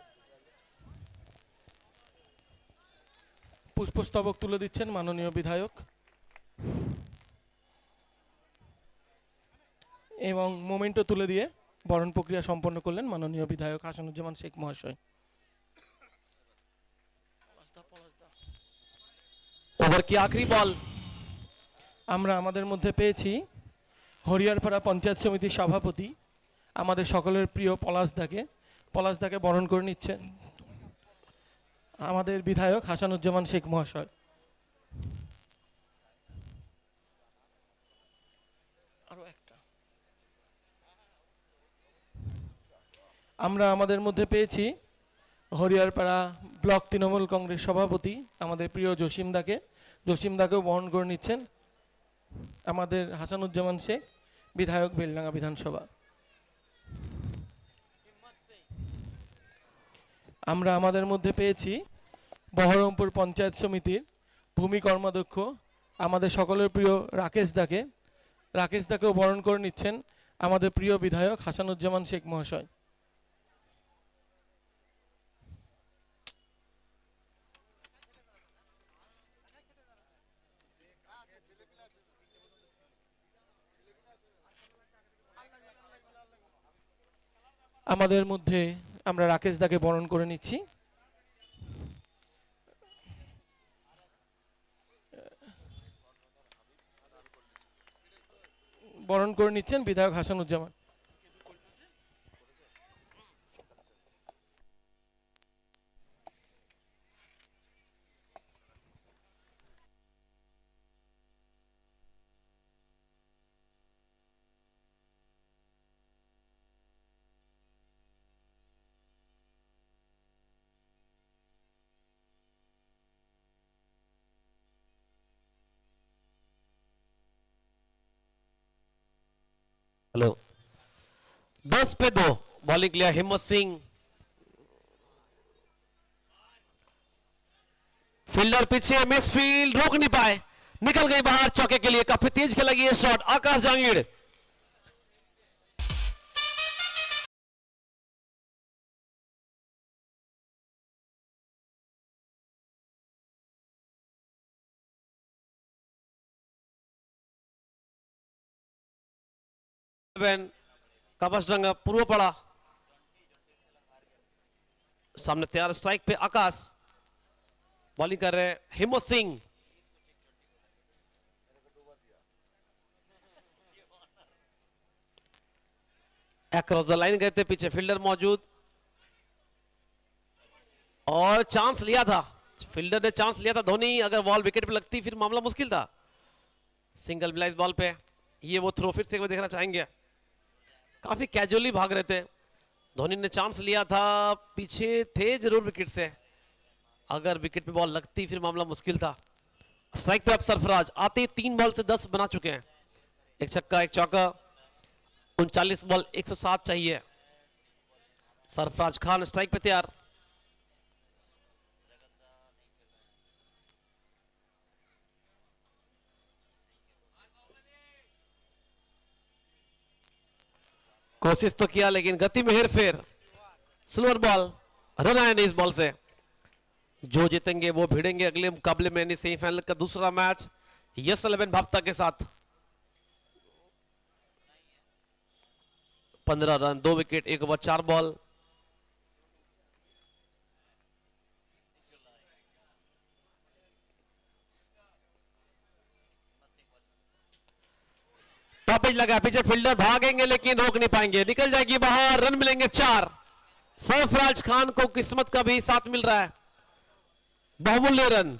পুষ্পস্তবক তুলে দিচ্ছেন মাননীয় বিধায়ক এবং মোমেন্টো তুলে দিয়ে বরণ প্রক্রিয়া সম্পন্ন করলেন মাননীয় বিধায়ক হাসানুজ্জামান শেখ মহাশয়। ওভার কি আখরি বল। আমরা আমাদের মধ্যে পেয়েছি হরিয়ারপাড়া পঞ্চায়েত সমিতির সভাপতি আমাদের সকলের প্রিয় পলাশদাকে বরণ করে নিচ্ছেন আমাদের বিধায়ক হাসানুজ্জামান শেখ মহাশয়। আমরা আমাদের মধ্যে পেয়েছি হরিয়ারপাড়া ব্লক তৃণমূল কংগ্রেস সভাপতি আমাদের প্রিয় জসিমদাকেও বরণ করে নিচ্ছেন আমাদের হাসানুজ্জামান শেখ বিধায়ক বেলডাঙ্গা বিধানসভা। আমরা আমাদের মধ্যে পেয়েছি বহরমপুর পঞ্চায়েত সমিতির ভূমি কর্মাধ্যক্ষ আমাদের সকলের প্রিয় রাকেশদাকেও বরণ করে নিচ্ছেন আমাদের প্রিয় বিধায়ক হাসানুজ্জামান শেখ মহাশয়। আমাদের মধ্যে আমরা রাকেশদাকে বরণ করে নিচ্ছি। বরণ করে নিচ্ছেন বিধায়ক হাসানুজ্জামান। हेलो 10 पे 2 बॉलिंग लिया हिम्मत सिंह। फील्डर पीछे मिसफील्ड रोक नहीं पाए, निकल गई बाहर चौके के लिए। काफी तेज खेला गया शॉट आकाश जहांगीर। कापसडंगा पूर्व पड़ा सामने तैयार स्ट्राइक पे आकाश बॉलिंग कर रहे हिम्मत सिंह। अक्रॉस द लाइन गए थे, पीछे फील्डर मौजूद और चांस लिया था। फील्डर ने चांस लिया था धोनी, अगर बॉल विकेट पे लगती फिर मामला मुश्किल था। सिंगल मिला इस बॉल पे। ये वो थ्रो फिर से देखना चाहेंगे। काफी कैजुअली भाग रहे थे। धोनी ने चांस लिया था, पीछे थे जरूर विकेट से, अगर विकेट पे बॉल लगती फिर मामला मुश्किल था। स्ट्राइक पे अब सरफराज आते 3 बॉल से 10 बना चुके हैं। एक छक्का एक चौका, 39 बॉल 107 चाहिए। सरफराज खान स्ट्राइक पे तैयार। कोशिश तो किया लेकिन गति में हेरफेर। स्लोअर बॉल, रन आया नहीं इस बॉल से। जो जीतेंगे वो भिड़ेंगे अगले मुकाबले में, सेमीफाइनल का दूसरा मैच यस 11 भापता के साथ। 15 run, 2 wicket, 1 over 4 ball. Top pitch लगा, पीछे फील्डर भागेंगे लेकिन रोक नहीं पाएंगे, निकल जाएगी बाहर, रन मिलेंगे 4। सरफराज खान को किस्मत का भी साथ मिल रहा है, बहुमूल्य रन।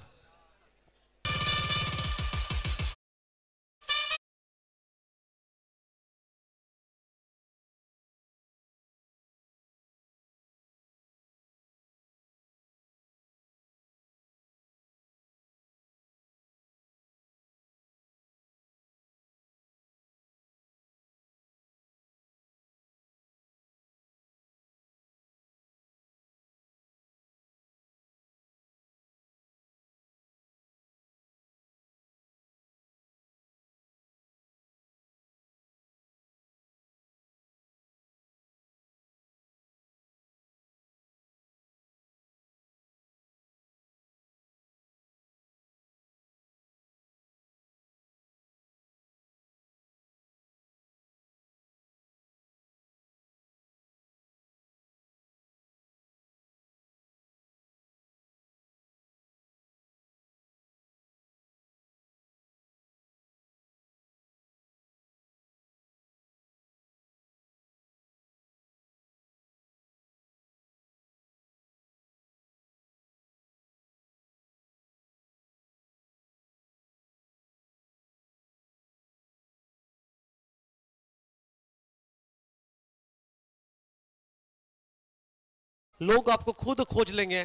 लोग आपको खुद खोज लेंगे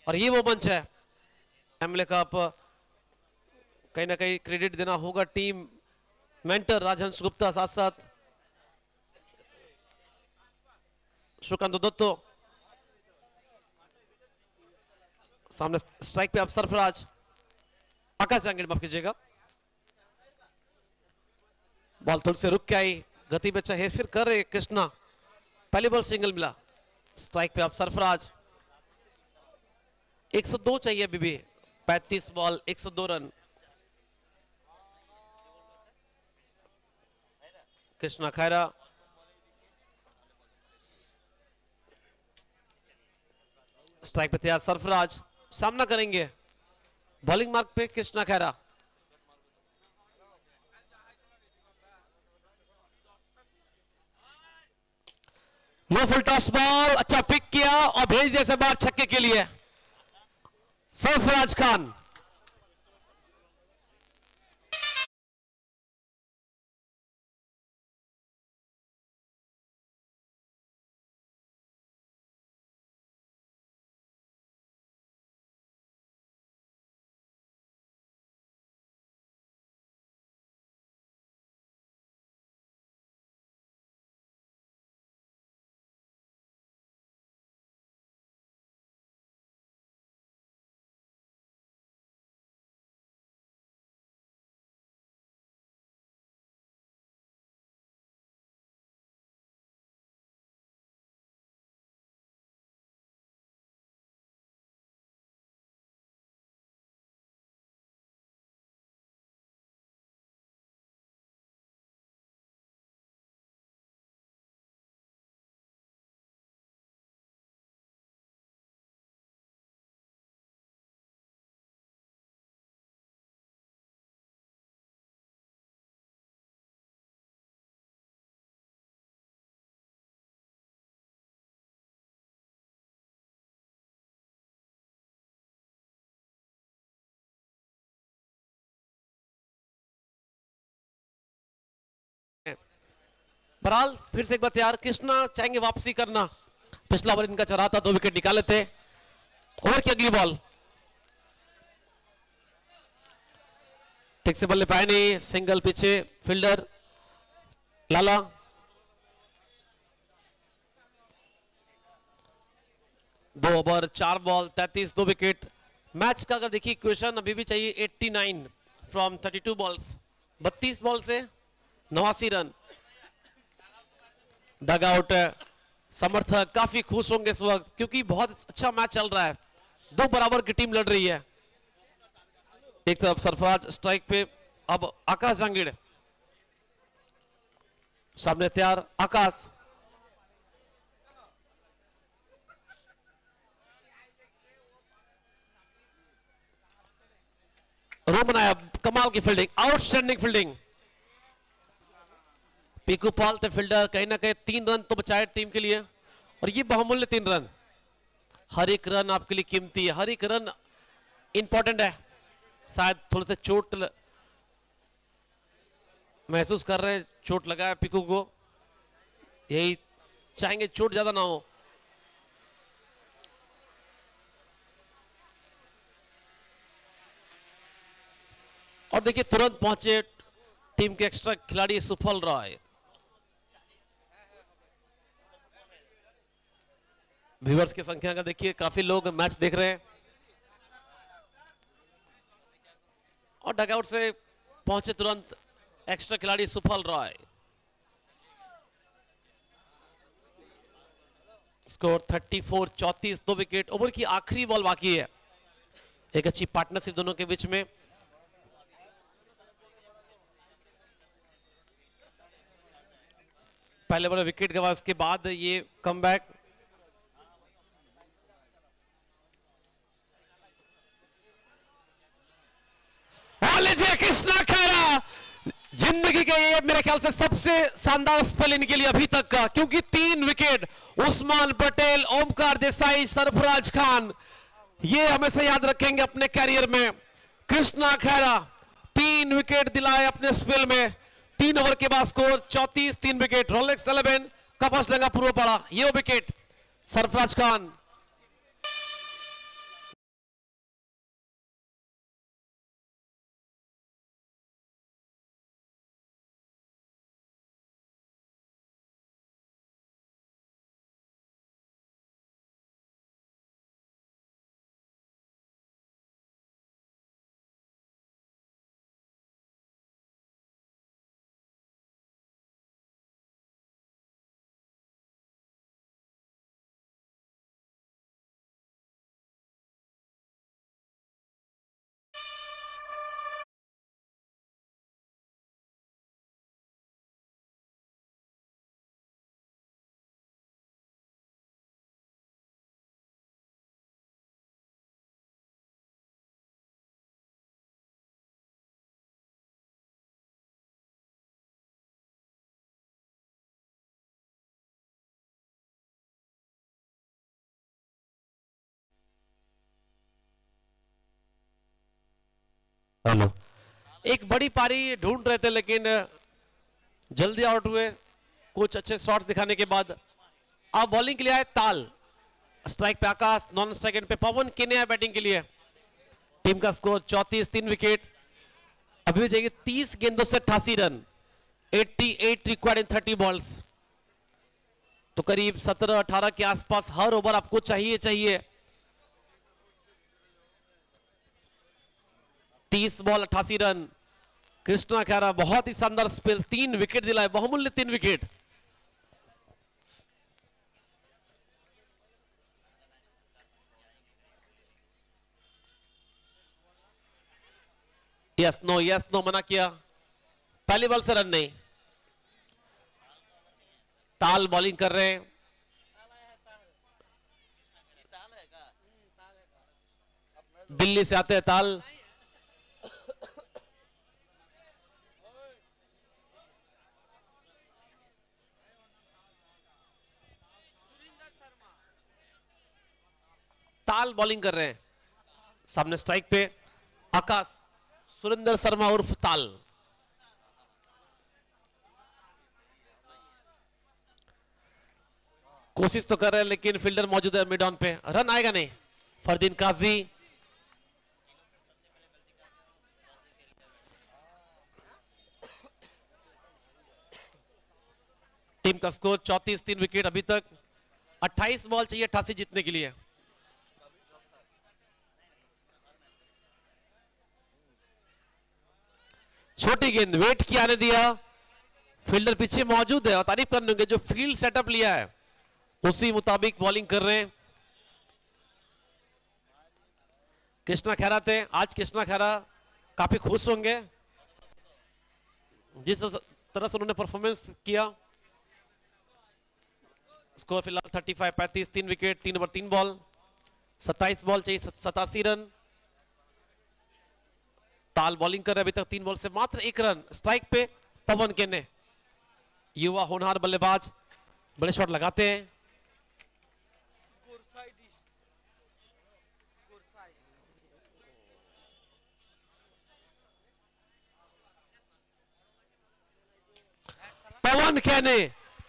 और ये वो मंच है। एमएलए कप कहीं ना कहीं क्रेडिट देना होगा टीम मेंटर राजहंस गुप्ता, साथ साथ सुकांत दत्तो। सामने स्ट्राइक पे अब सरफराज, आकाश जांगीड़ माफ कीजिएगा, बॉल थोड़ी से रुक के आई, गति पे अच्छा हेरफेर कर रहे कृष्णा, पहली बॉल सिंगल मिला। स्ट्राइक पे अब सरफराज, 102 चाहिए अभी भी, 35 ball 102 run. Krishna Khaira, strike पे तैयार सरफराज, सामना करेंगे बॉलिंग मार्क पे कृष्णा खैरा। लो फुल टॉस बॉल, अच्छा पिक किया और भेज दिया बाहर छक्के के लिए सरफराज खान। बहरहाल फिर से एक बार तैयार, कृष्णा चाहेंगे वापसी करना, पिछला ओवर इनका चला था, 2 विकेट निकाले थे। ओवर की अगली बॉल ठीक से बल्ले पाए नहीं, सिंगल पीछे फील्डर लाला। दो ओवर 4 बॉल 33, 2 विकेट। मैच का अगर देखिए इक्वेशन अभी भी चाहिए 89 फ्रॉम 32 बॉल्स, 32 बॉल से 89 रन। डग आउट समर्थक काफी खुश होंगे इस वक्त क्योंकि बहुत अच्छा मैच चल रहा है, 2 बराबर की टीम लड़ रही है। एक तरफ सरफराज स्ट्राइक पे, अब आकाश जांगीड़ सामने तैयार। आकाश रूम बनाया, कमाल की fielding, outstanding fielding. Piku Paul थे फील्डर, कहीं ना कहीं 3 रन तो बचाए टीम के लिए, और ये बहुमूल्य 3 रन। हर एक रन आपके लिए कीमती है, हर एक रन इंपॉर्टेंट है। शायद थोड़े से चोट महसूस कर रहे हैं, चोट लगा है पीकू को, यही चाहेंगे चोट ज्यादा ना हो। और देखिए तुरंत पहुंचे टीम के एक्स्ट्रा खिलाड़ी सुफल रॉय। व्यूअर्स की संख्या का देखिए, काफी लोग मैच देख रहे हैं, और डगआउट से पहुंचे तुरंत एक्स्ट्रा खिलाड़ी सुफल रॉय। Score 34, 34, 2 wicket. ओवर की आखिरी बॉल बाकी है, एक अच्छी पार्टनरशिप दोनों के बीच में। पहले बड़े विकेट गवा, उसके बाद ये कमबैक। लीजिए कृष्णा खैरा, जिंदगी के ये मेरे ख्याल से सबसे शानदार स्पेल इनके लिए अभी तक का, क्योंकि 3 विकेट, उस्मान पटेल, ओमकार देसाई, सरफराज खान, ये हमेशा याद रखेंगे अपने कैरियर में। कृष्णा खैरा 3 विकेट दिलाए अपने स्पेल में, 3 ओवर के बाद स्कोर 34, 3 विकेट। रोलेक्स 11 कपास डंगा पूर्व पड़ा, ये विकेट सरफराज खान। हेलो, एक बड़ी पारी ढूंढ रहे थे, लेकिन जल्दी आउट हुए कुछ अच्छे शॉट्स दिखाने के बाद। अब बॉलिंग के लिए आए ताल, स्ट्राइक पे आकाश, नॉन स्ट्राइक एंड पे पवन केने आए बैटिंग के लिए। टीम का स्कोर 34, 3 विकेट। अभी भी चाहिए 30 गेंदों से 88 रन, 88 रिक्वायर्ड इन 30 बॉल्स, तो करीब 17-18 के आसपास हर ओवर आपको चाहिए। 30 बॉल 88 रन। कृष्णा खैरा बहुत ही शानदार स्पेल, 3 विकेट दिलाए, बहुमूल्य 3 विकेट। यस नो मना किया, पहली बॉल से रन नहीं। ताल बॉलिंग कर रहे हैं, दिल्ली से आते हैं ताल। ताल बॉलिंग कर रहे हैं, सामने स्ट्राइक पे आकाश, सुरेंद्र शर्मा उर्फ ताल। कोशिश तो कर रहे हैं, लेकिन फील्डर मौजूद है मिड ऑन पे, रन आएगा नहीं। फरदीन काजी, टीम का स्कोर 34, 3 विकेट अभी तक। 28 बॉल चाहिए 88 जीतने के लिए। छोटी गेंद, वेट किया ने दिया, फील्डर पीछे मौजूद है, और तारीफ करने होंगे जो फील्ड सेटअप लिया है उसी मुताबिक बॉलिंग कर रहे हैं। कृष्णा खैरा थे, आज कृष्णा खैरा काफी खुश होंगे जिस तरह से उन्होंने परफॉर्मेंस किया। स्कोर फिलहाल 35, 35, 3 विकेट, 3 ओवर 3 बॉल, 27 बॉल चाहिए 87 रन। ताल बॉलिंग कर रहे अभी तक 3 बॉल से मात्र 1 रन। स्ट्राइक पे पवन केने, युवा होनहार बल्लेबाज, बड़े शॉट लगाते हैं। पवन केने,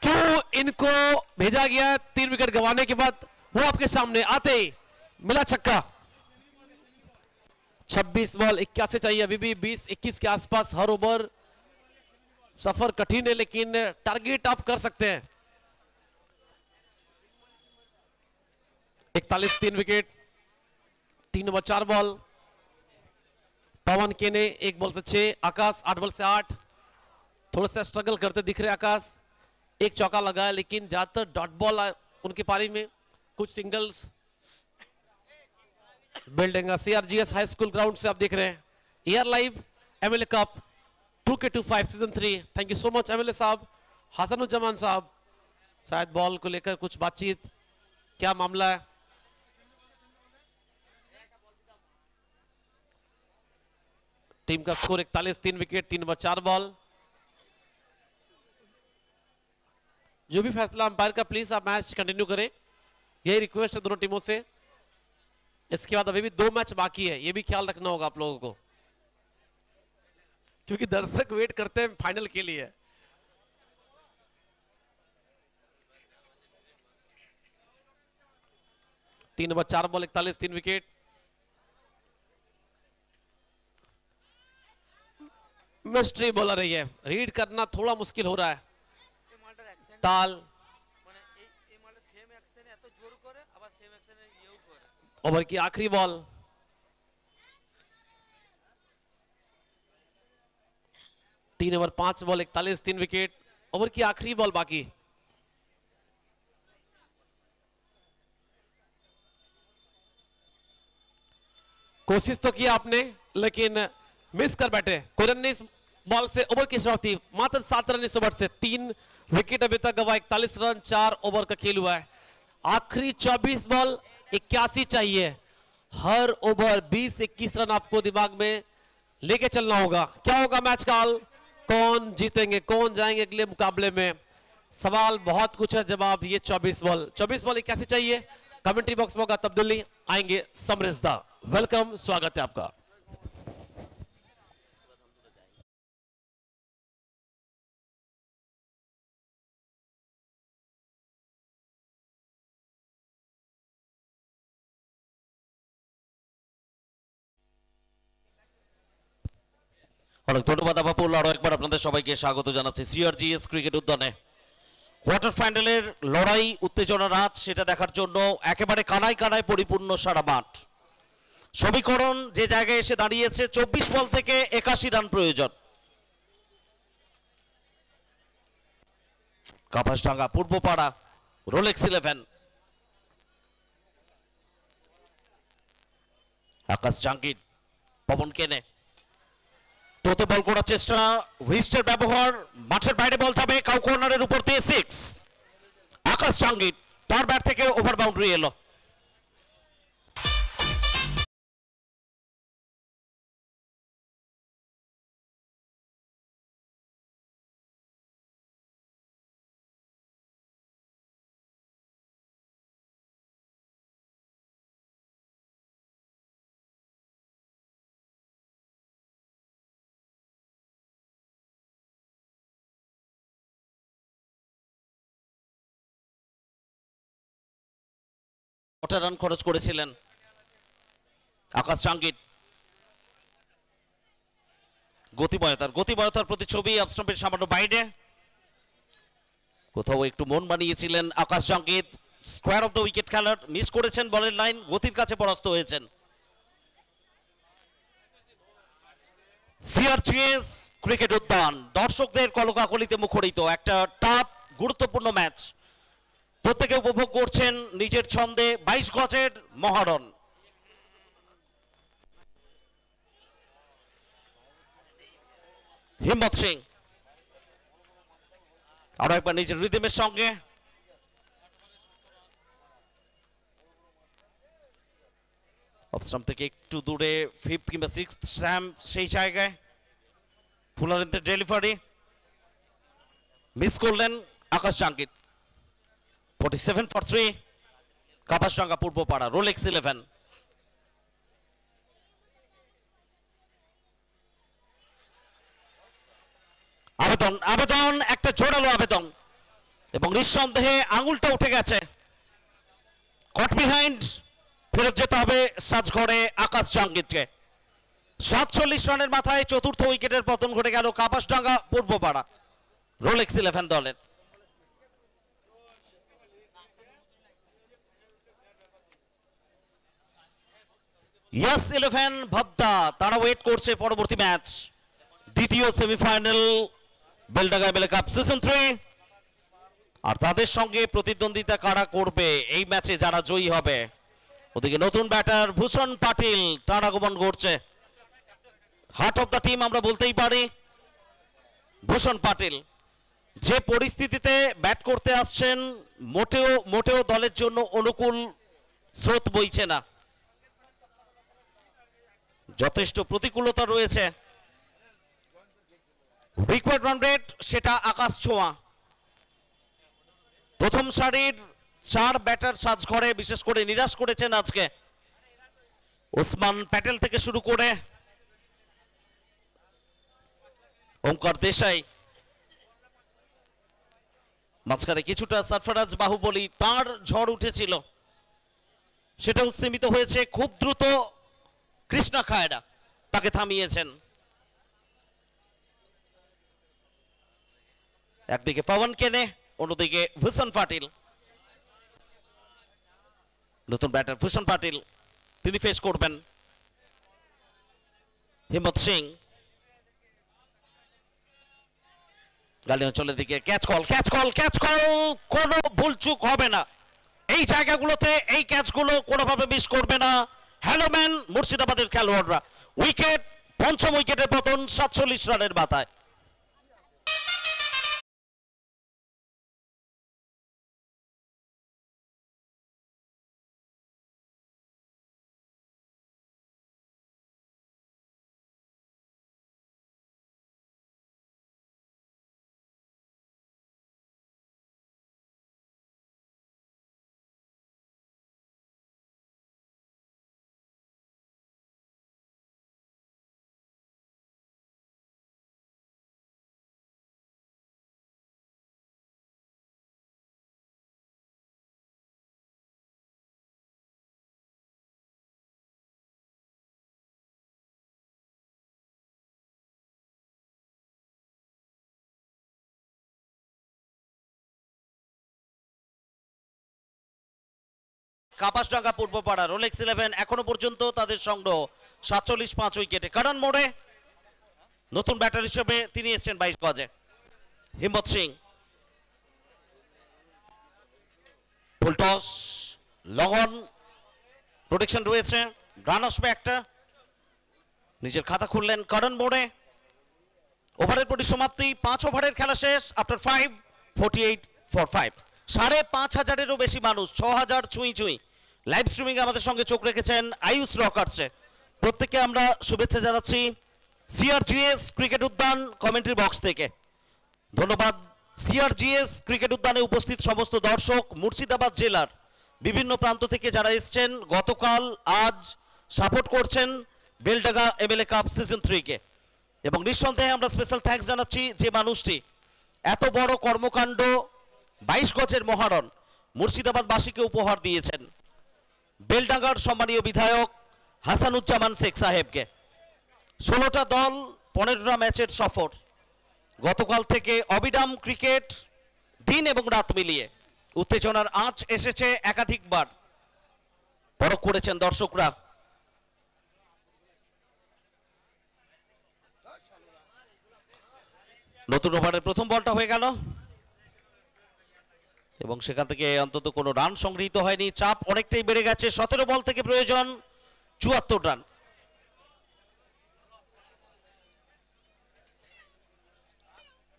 क्यों इनको भेजा गया 3 विकेट गंवाने के बाद? वो आपके सामने आते ही मिला छक्का। 26 बॉल 81 चाहिए, अभी भी 20-21 के आसपास हर ओवर। सफर कठिन है लेकिन टारगेट आप कर सकते हैं। 41 3 विकेट, 3 ओवर 4 बॉल। पवन केने 1 बॉल से 6, आकाश 8 बॉल से 8। थोड़ा सा स्ट्रगल करते दिख रहे आकाश। 1 चौका लगा लेकिन ज्यादातर डॉट बॉल उनकी पारी में, कुछ singles. Beldanga CRGS high school ground से आप देख रहे हैं air live MLA cup 2K25 season 3। Thank you so much MLA साहब, हसनुज्जमान साहब। शायद बॉल को लेकर कुछ बातचीत, क्या मामला है? टीम का स्कोर 41 3 विकेट, 3 ओवर 4 बॉल। जो भी फैसला अंपायर का, प्लीज आप मैच कंटिन्यू करें, यही रिक्वेस्ट है दोनों टीमों से। इसके बाद अभी भी 2 मैच बाकी है, ये भी ख्याल रखना होगा आप लोगों को, क्योंकि दर्शक वेट करते हैं फाइनल के लिए। तीन over 4 ball, 41 3 wicket. Mystery bowler है ये, रीड करना थोड़ा मुश्किल हो रहा है। ताल ओवर की आखिरी बॉल। तीन ओवर 5 बॉल, 41 3 विकेट। ओवर की आखिरी बॉल बाकी। कोशिश तो किया आपने लेकिन मिस कर बैठे। कोई रन नहीं इस बॉल से। ओवर की शुरुआत थी, मात्र 7 रन इस ओवर से। 3 विकेट अभी तक गवा, 41 रन, 4 ओवर का खेल हुआ है। आखिरी 24 बॉल 81 चाहिए। हर ओवर 20-21 रन आपको दिमाग में लेके चलना होगा। क्या होगा मैच का हाल? कौन जीतेंगे, कौन जाएंगे अगले मुकाबले में? सवाल बहुत कुछ है, जवाब ये 24 बॉल 81 चाहिए। कमेंट्री बॉक्स में होगा तब्दीली, आएंगे समरिजदा। वेलकम, स्वागत है आपका। অনেক ধন্যবাদ আপাপুল। আরো একবার আপনাদের সবাইকে স্বাগত জানাচ্ছি সিআরজিএস ক্রিকেট উদ্যানে। কোয়ার্টার ফাইনালের লড়াই, উত্তেজনা রাত, সেটা দেখার জন্য একেবারে কানায় কানায় পরিপূর্ণ সারা মাঠ। সমীকরণ যে জায়গায় এসে দাঁড়িয়েছে, 24 বল থেকে 81 রান প্রয়োজন। কাপাসডাঙ্গা পূর্বপাড়া রোলেক্স 11। আকাশ জাঙ্গির, পবন কেনে টোতে বল করার চেষ্টা, হুইস্টের ব্যবহার, মাঠের বাইরে বল যাবে, কাউ কর্নারের উপর দিয়ে 6। আকাশ জাঙ্গির, তার ব্যাট থেকে ওভার বাউন্ডারি এলো। রান খরচ করেছিলেন আকাশ জাঙ্গির। গতিময়তার প্রতিছবি আপস্টাম্পের সামান্য বাইরে। কোথাও একটু মন বানিয়েছিলেন আকাশ জাঙ্গির। স্কোয়ার অফ দ্য উইকেট খেলার মিস করেছেন, বলের লাইন, গতির কাছে পরাস্ত হয়েছেন। সিআরজিএস ক্রিকেট উদ্যান দর্শকদের কলকাকলিতে মুখরিত একটা টাফ গুরুত্বপূর্ণ ম্যাচ। প্রত্যেকে উপভোগ করছেন নিজের ছন্দে 22 গজের মহারণ। হিম্মত সিং আরো একবার নিজের রিদমের সঙ্গে। অফস্টাম্প থেকে একটু দূরে 5th কিংবা 6th স্ট্যাম্প সেই জায়গায় ফুলারেন্তের ডেলিভারি মিস করলেন আকাশ জাঙ্গির। 47 for 3 কাপাসডাঙ্গা পূর্বপাড়া রোলেক্স 11। আবেদন আবেদন একটা জোরালো আবেদন এবং নিঃসন্দেহে আঙুলটা উঠে গেছে। কট বিহাইন্ড ফেরত যেতে হবে সাজঘরে আকাশ জাঙ্গিরকে। 47 রানের মাথায় চতুর্থ উইকেটের পতন ঘটে গেল কাপাসডাঙ্গা পূর্বপাড়া রোলেক্স 11 দলের। ইয়াস 11 ভাবদা তারা ওয়েট করছে পরবর্তী ম্যাচ, দ্বিতীয় semifinal Beldanga MLA cup season 3। আর তাদের সঙ্গে প্রতিদ্বন্দ্বিতা কারা করবে এই ম্যাচে যারা জয়ী হবে। ওদিকে নতুন ব্যাটার ভূষণ পাটিল তার আগমন ঘটছে। হার্ট অফ দ্য টিম আমরা বলতেই পারি ভূষণ পাটিল। যে পরিস্থিতিতে ব্যাট করতে আসছেন মোটেও দলের জন্য অনুকূল স্রোত বইছে না, যথেষ্ট প্রতিকূলতা রয়েছে। রিকোয়ার্ড রান রেট সেটা আকাশ ছোঁয়া। প্রথম সারির 4 ব্যাটার সাজঘরে বিশেষ করে নিরাশ করেছেন আজকে। ওসমান প্যাটেল থেকে শুরু করে ওমকার দেশাই, মাঝখানে কিছুটা সরফরাজ বাহুবলী তার ঝড় উঠেছিল, সেটাও সীমিত হয়েছে। খুব দ্রুত কৃষ্ণা খায়রা তাকে থামিয়েছেন। একদিকে পবন কেনে, অন্যদিকে ভূষণ পাটিল। নতুন ব্যাটার ভূষণ পাটিল তিনি ফেস করবেন হিম্মত সিং। গালি অঞ্চলের দিকে ক্যাচ কল কোনো ভুলচুক হবে না এই জায়গাগুলোতে। এই ক্যাচগুলো কোনোভাবে মিস করবে না হ্যালোম্যান মুর্শিদাবাদের খেলোয়াড়রা। উইকেট, পঞ্চম উইকেটের পতন 47 রানের মাথায়। কাপাসডাঙ্গা পূর্বপাড়া রোলেক্স 11 এখনো পর্যন্ত তাদের সংগ্রহ 47 উইকেটে। কারণ মোড়ে নতুন ব্যাটার হিসেবে তিনি এসেছেন 22 গজে হিম্মত সিং। ফুলটস লগন প্রোটেকশন রয়েছে, রান আসবে একটা। নিজের খাতা খুললেন কারণ মোড়ে। ওভারের পরিসমাপ্তি, 5 ওভারের খেলা শেষ। After 5 48 for 5। 5,500-এরও বেশি মানুষ, 6,000 ছুঁই লাইভ স্ট্রিমিং আমাদের সঙ্গে চোখ রেখেছেন আয়ুষ রকার্সে। প্রত্যেককে আমরা শুভেচ্ছা জানাচ্ছি সিআরজিএস ক্রিকেট উদ্যান কমেন্ট্রি বক্স থেকে। ধন্যবাদ সিআরজিএস ক্রিকেট উদ্যানে উপস্থিত সমস্ত দর্শক, মুর্শিদাবাদ জেলার বিভিন্ন প্রান্ত থেকে যারা এসেছেন গতকাল আজ সাপোর্ট করছেন বেলডাঙ্গা এমএলএ কাপ সিজন 3-কে। এবং নিঃসন্দেহে আমরা স্পেশাল থ্যাঙ্কস জানাচ্ছি যে মানুষটি এত বড় কর্মকাণ্ড 22 গজের মহারণ মুর্শিদাবাদবাসীকে উপহার দিয়েছেন, বেলডাঙ্গার সম্মানীয় বিধায়ক হাসানুজ্জামান শেখ সাহেবকে। 16টা দল 15টা ম্যাচের সফর। গতকাল থেকে অবিরাম ক্রিকেট, দিন এবং রাত মিলিয়ে উত্তেজনার আঁচ এসেছে একাধিকবার, পরখ করেছেন দর্শকরা। নতুন ওভারের প্রথম বলটা হয়ে গেল এবং সেখান থেকে অন্তত কোনো রান সংগৃহীত হয়নি। চাপ অনেকটাই বেড়ে গেছে। 17 বল থেকে প্রয়োজন 74 রান।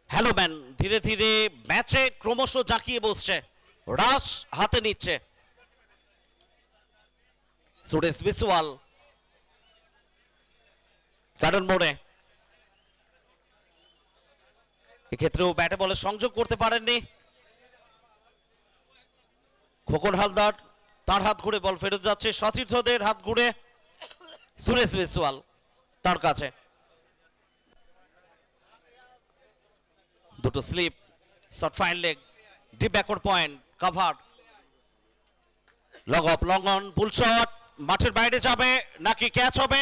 হ্যালোম্যান ধীরে ধীরে ম্যাচে ক্রমশ জাঁকিয়ে বসছে, রাশ হাতে নিচ্ছে। সুরেশ বিসওয়াল কারণ মোড়ে এক্ষেত্রেও ব্যাটে বলে সংযোগ করতে পারেননি খোকন হালদার। তার হাত ঘুরে বল ফেরত যাচ্ছে সতীর্থদের হাত ঘুরে সুরেশ বিসওয়াল তার কাছে। দুটো slip short fine leg deep backward point cover long off long on pull shot মাঠের বাইরে যাবে নাকি ক্যাচ হবে?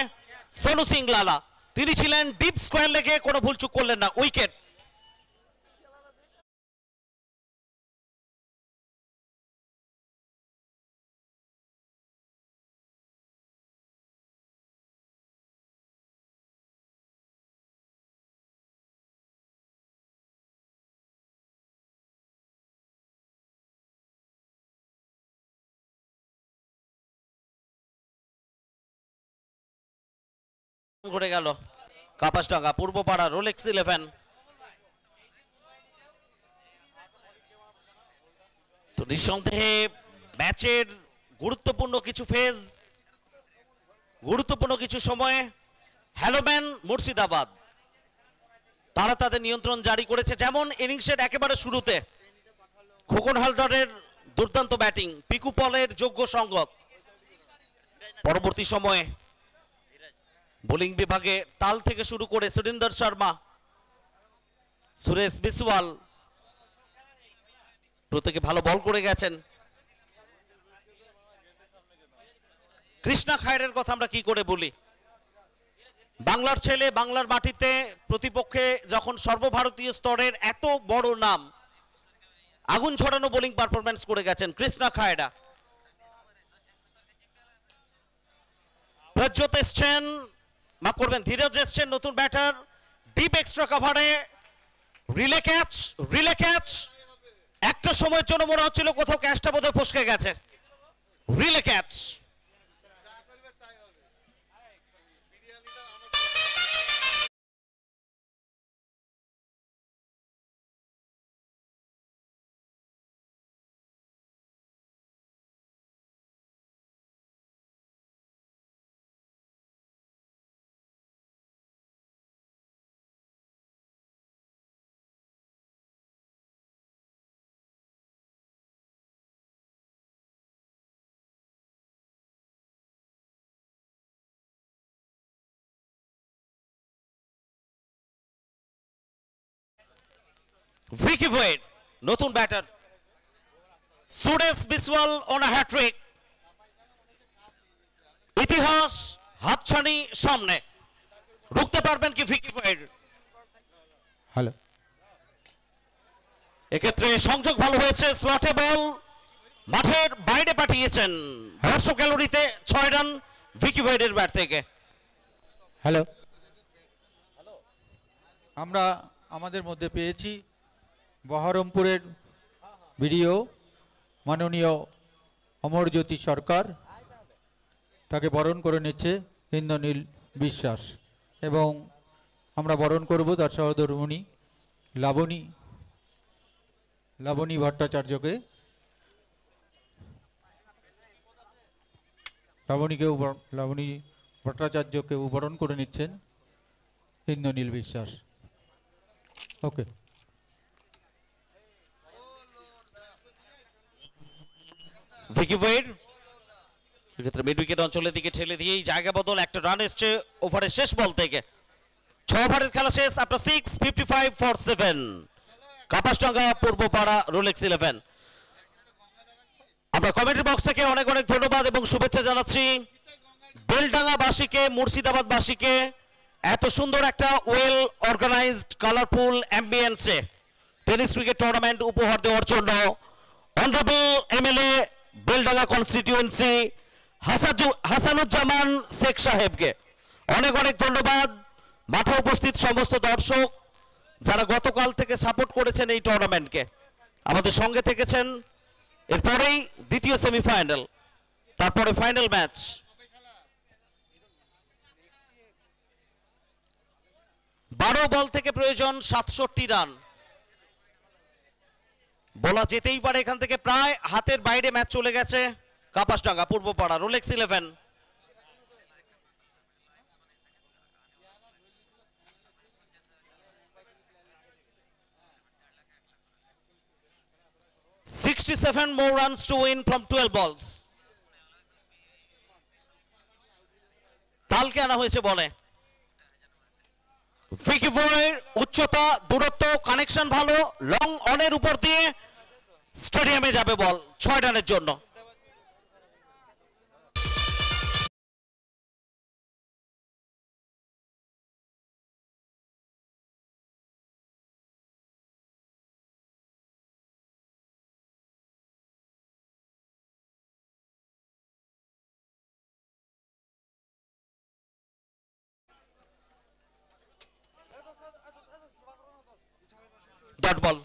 সোনু সিং লালা তিনি ছিলেন ডিপ স্কোয়ার লেগে, কোনো ভুল চুক করলেন না, উইকেট। করে গেল কাপাসডাঙ্গা পূর্বপাড়া রোলেক্স 11। তো নিঃসন্দেহে ম্যাচের গুরুত্বপূর্ণ কিছু ফেজ, গুরুত্বপূর্ণ কিছু সময়ে হ্যালোম্যান মুর্শিদাবাদ তারা তাদের নিয়ন্ত্রণ জারি করেছে। যেমন ইনিংসের একেবারে শুরুতে খোকন হালদারের দুর্দান্ত ব্যাটিং, পিকু পলের যোগ্য সঙ্গত, পরবর্তী সময়ে বোলিং বিভাগে তাল থেকে শুরু করে সুরিন্দর শর্মা, সুরেশ বিসওয়াল প্রত্যেকে ভালো বল করে গেছেন। কৃষ্ণা খায়ের কথা আমরা কি করে বলি, বাংলার ছেলে, বাংলার মাটিতে প্রতিপক্ষে যখন সর্বভারতীয় স্তরের এত বড় নাম, আগুন ছড়ানো বোলিং পারফরম্যান্স করে গেছেন কৃষ্ণা খায়রা। প্রজ্যোত এসছেন, মাফ করবেন ধীরজ এসছেন নতুন ব্যাটার, ডিপ এক্সট্রা কভারে রিলে ক্যাচ। একটা সময়ের জন্য মনে হচ্ছিল কোথাও ক্যাচটা বোধহয় ফসকে গেছে, রিলে ক্যাচ। ভিকি ভয়েড নতুন batter, Suresh Biswal on a hat trick. ইতিহাস হাতছানি সামনে, রুখতে পারবেন কি ভিকি ভয়েড? হ্যালো, এক্ষেত্রে সংযোগ ভালো হয়েছে, স্লটে বল মাঠের বাইরে পাঠিয়েছেন, 100 ক্যালোরিতে 6 রান ভিকি ভয়েডের ব্যাট থেকে। হ্যালো, আমরা আমাদের মধ্যে পেয়েছি বহরমপুরের ভিডিও মাননীয় অমরজ্যোতি সরকার, তাকে বরণ করে নিচ্ছে ইন্দ্রনীল বিশ্বাস, এবং আমরা বরণ করব তার সহধর্মিণী লাবণী ভট্টাচার্যকে। লাবণী ভট্টাচার্যকে বরণ করে নিচ্ছেন ইন্দ্রনীল বিশ্বাস। ওকে, ভিকি ভয়েড এক্ষেত্রে মিড উইকেট অঞ্চলের দিকে ঠেলে দিয়েই জায়গা বদল, একটা রান এসছে ওভারের শেষ বল থেকে। 6 ওভারের খেলা শেষ, after 6, 55 for 7। Kapasdanga Purbapara Rolex 11। আমরা কমেন্ট বক্স থেকে অনেক অনেক ধন্যবাদ এবং শুভেচ্ছা জানাচ্ছি বেলডাঙ্গাবাসীকে, মুর্শিদাবাদবাসীকে এত সুন্দর একটা ওয়েল অর্গানাইজড কালারফুল অ্যাম্বিয়েন্সে টেনিস ক্রিকেট টুর্নামেন্ট উপহার দেওয়ার জন্য honourable MLA Beldanga constituency Hasanuzzaman Sheikh সাহেবকে অনেক অনেক ধন্যবাদ। মাঠে উপস্থিত সমস্ত দর্শক যারা গতকাল থেকে সাপোর্ট করেছেন এই টুর্নামেন্টকে, আমাদের সঙ্গে থেকেছেন। এরপরেই দ্বিতীয় সেমিফাইনাল, তারপরে ফাইনাল ম্যাচ। বারো বল থেকে প্রয়োজন 67 রান, বলা যেতেই পারে এখান থেকে প্রায় হাতের বাইরে ম্যাচ চলে গেছে Kapasdanga Purbapara Rolex 11। 67 more runs to win from 12 balls. তালকে আনা হয়েছে বলে। ভিকি ভয়ের উচ্চতা, দূরত্ব, কানেকশন ভালো, লং অনের উপর দিয়ে স্টেডিয়ামে যাবে বল 6 রানের জন্য। Dot ball.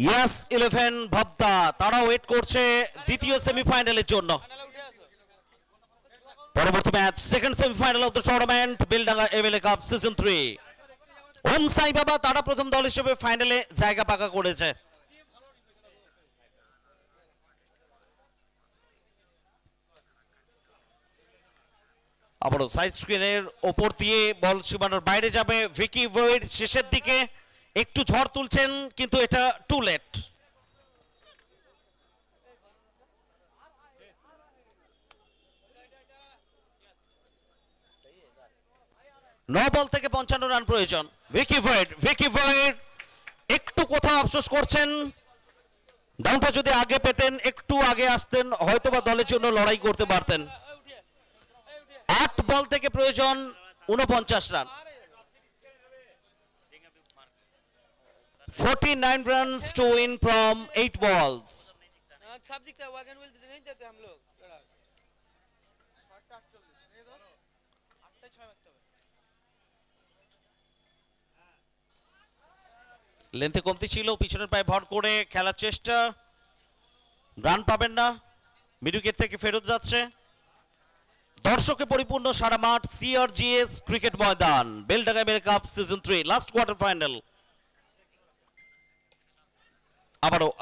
ইয়াস 11 ভাবতা তারা ওয়েট করছে দ্বিতীয় সেমিফাইনালের জন্য। পরবর্তী match second semifinal of the tournament Beldanga MLA cup season 3। ওম সাই বাবা তারা প্রথম দল হিসেবে ফাইনালে জায়গা পাকা করেছে। আবারও সাইড স্ক্রিনের ওপর দিয়ে বল সীমানার বাইরে যাবে। ভিকি ভয়ের শেষের দিকে একটু ঝড় তুলছেন কিন্তু এটা টু লেট। ন বল থেকে 55 রান প্রয়োজন। ভিকি ভয়ের একটু কোথাও আফসোস করছেন, ডাউনটা যদি আগে পেতেন, একটু আগে আসতেন, হয়তোবা দলের জন্য লড়াই করতে পারতেন। 8 বল থেকে প্রয়োজন 49 run. 49 runs to win from 8 balls. सब दिखता है वागन विल नहीं देते हम लोग। লেন্থে কমতি ছিল, পিছনের পায়ে ভর করে খেলার চেষ্টা, রান পাবেন না, মিড উইকেট থেকে ফেরত যাচ্ছে। দর্শকে পরিপূর্ণ সারা মাঠ সিআরজিএস ক্রিকেট ময়দান Beldanga MLA cup season 3 last quarter final.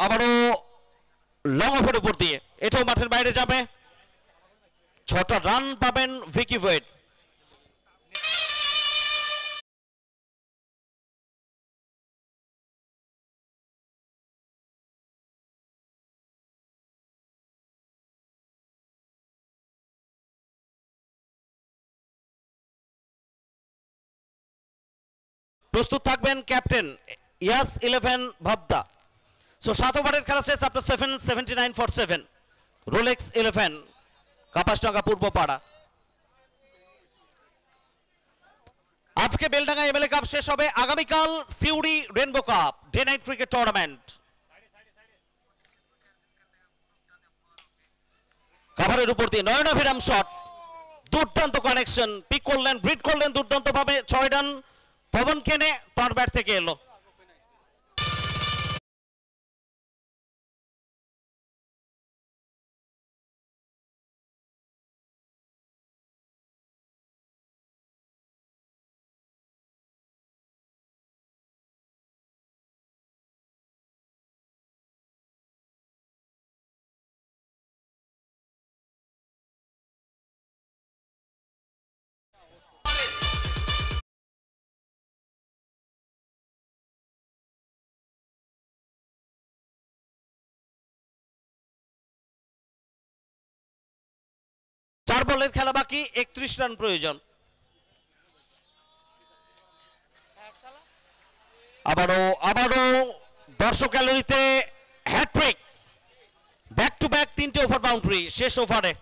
আবারও লং অফের উপর দিয়ে এটাও মাঠের বাইরে যাবে। 6টা রান পাবেন ভিকি ভয়েড। প্রস্তুত থাকবেন ক্যাপ্টেন ইয়াস 11 ভাবদা। সো 7 ওভারের খেলা শেষ after 79 for 7। Rolex 11 Kapasdanga Purbapara. আজকে বেলডাঙ্গা এমএলএ কাপ শেষ হবে, আগামীকাল Suri rainbow cup day night cricket tournament. কভারের উপর দিয়ে নয়নাভিরাম শট, দুর্দান্ত কানেকশন, পিক করলেন, ব্রিড করলেন দুর্দান্ত ভাবে। 6 রান পবন কেনে তার ব্যাট থেকে এলো। চার বলের খেলা বাকি, 31 রান প্রয়োজন। আবারও দর্শক গ্যালারিতে হ্যাটট্রিক, ব্যাক টু ব্যাক 3টে ওভার বাউন্ডারি শেষ ওভারে।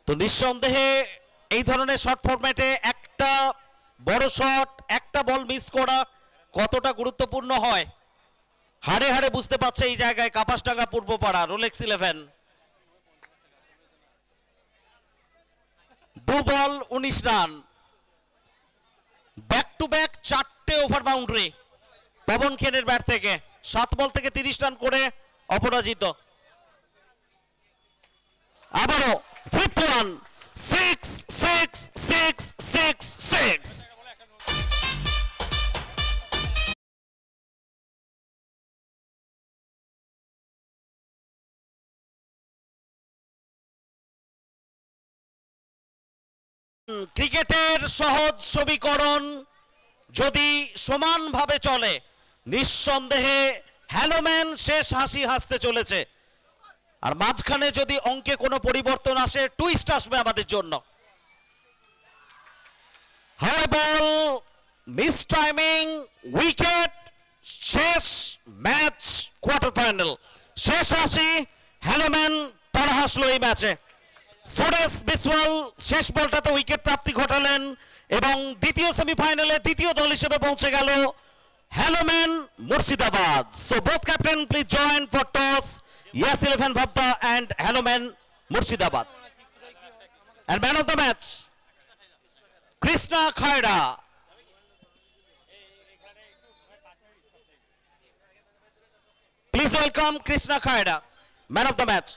তো নিঃসন্দেহে এই ধরনের শর্ট ফরম্যাটে একটা বড় শট, একটা বল মিস করা কতটা গুরুত্বপূর্ণ হয় হাড়ে হাড়ে বুঝতে পারছে এই জায়গায় Kapasdanga Purbapara. Rolex 11 2 ball 19 run, back to back 4টে ওভার বাউন্ডারি পবন খেনের ব্যাট থেকে। 7 বল থেকে 30 রান করে অপরাজিত। আবারও 51 6 6 6 6 6। ক্রিকেটের সহজ সমীকরণ যদি সমানভাবে চলে নিঃসন্দেহে হ্যালোম্যান শেষ হাসি হাসতে চলেছে, আর মাঝখানে যদি অঙ্কে কোনো পরিবর্তন আসে টুইস্ট আসবে আমাদের জন্য। হাই বল, মিস টাইমিং, উইকেট, শেষ ম্যাচ কোয়ার্টার ফাইনাল। শেষ হাসি হ্যালোম্যান তারা হাসলো এই ম্যাচে। সুরেশ বিসওয়াল শেষ বলটাতে উইকেট প্রাপ্তি ঘটালেন এবং দ্বিতীয় সেমিফাইনালে দ্বিতীয় দল হিসেবে পৌঁছে গেল হ্যালোম্যান Murshidabad. So both captain please join for toss. Yes 11 Bhabda and Hanoman Murshidabad. And man of the match Krishna Khaira. Please welcome Krishna Khaira, man of the match.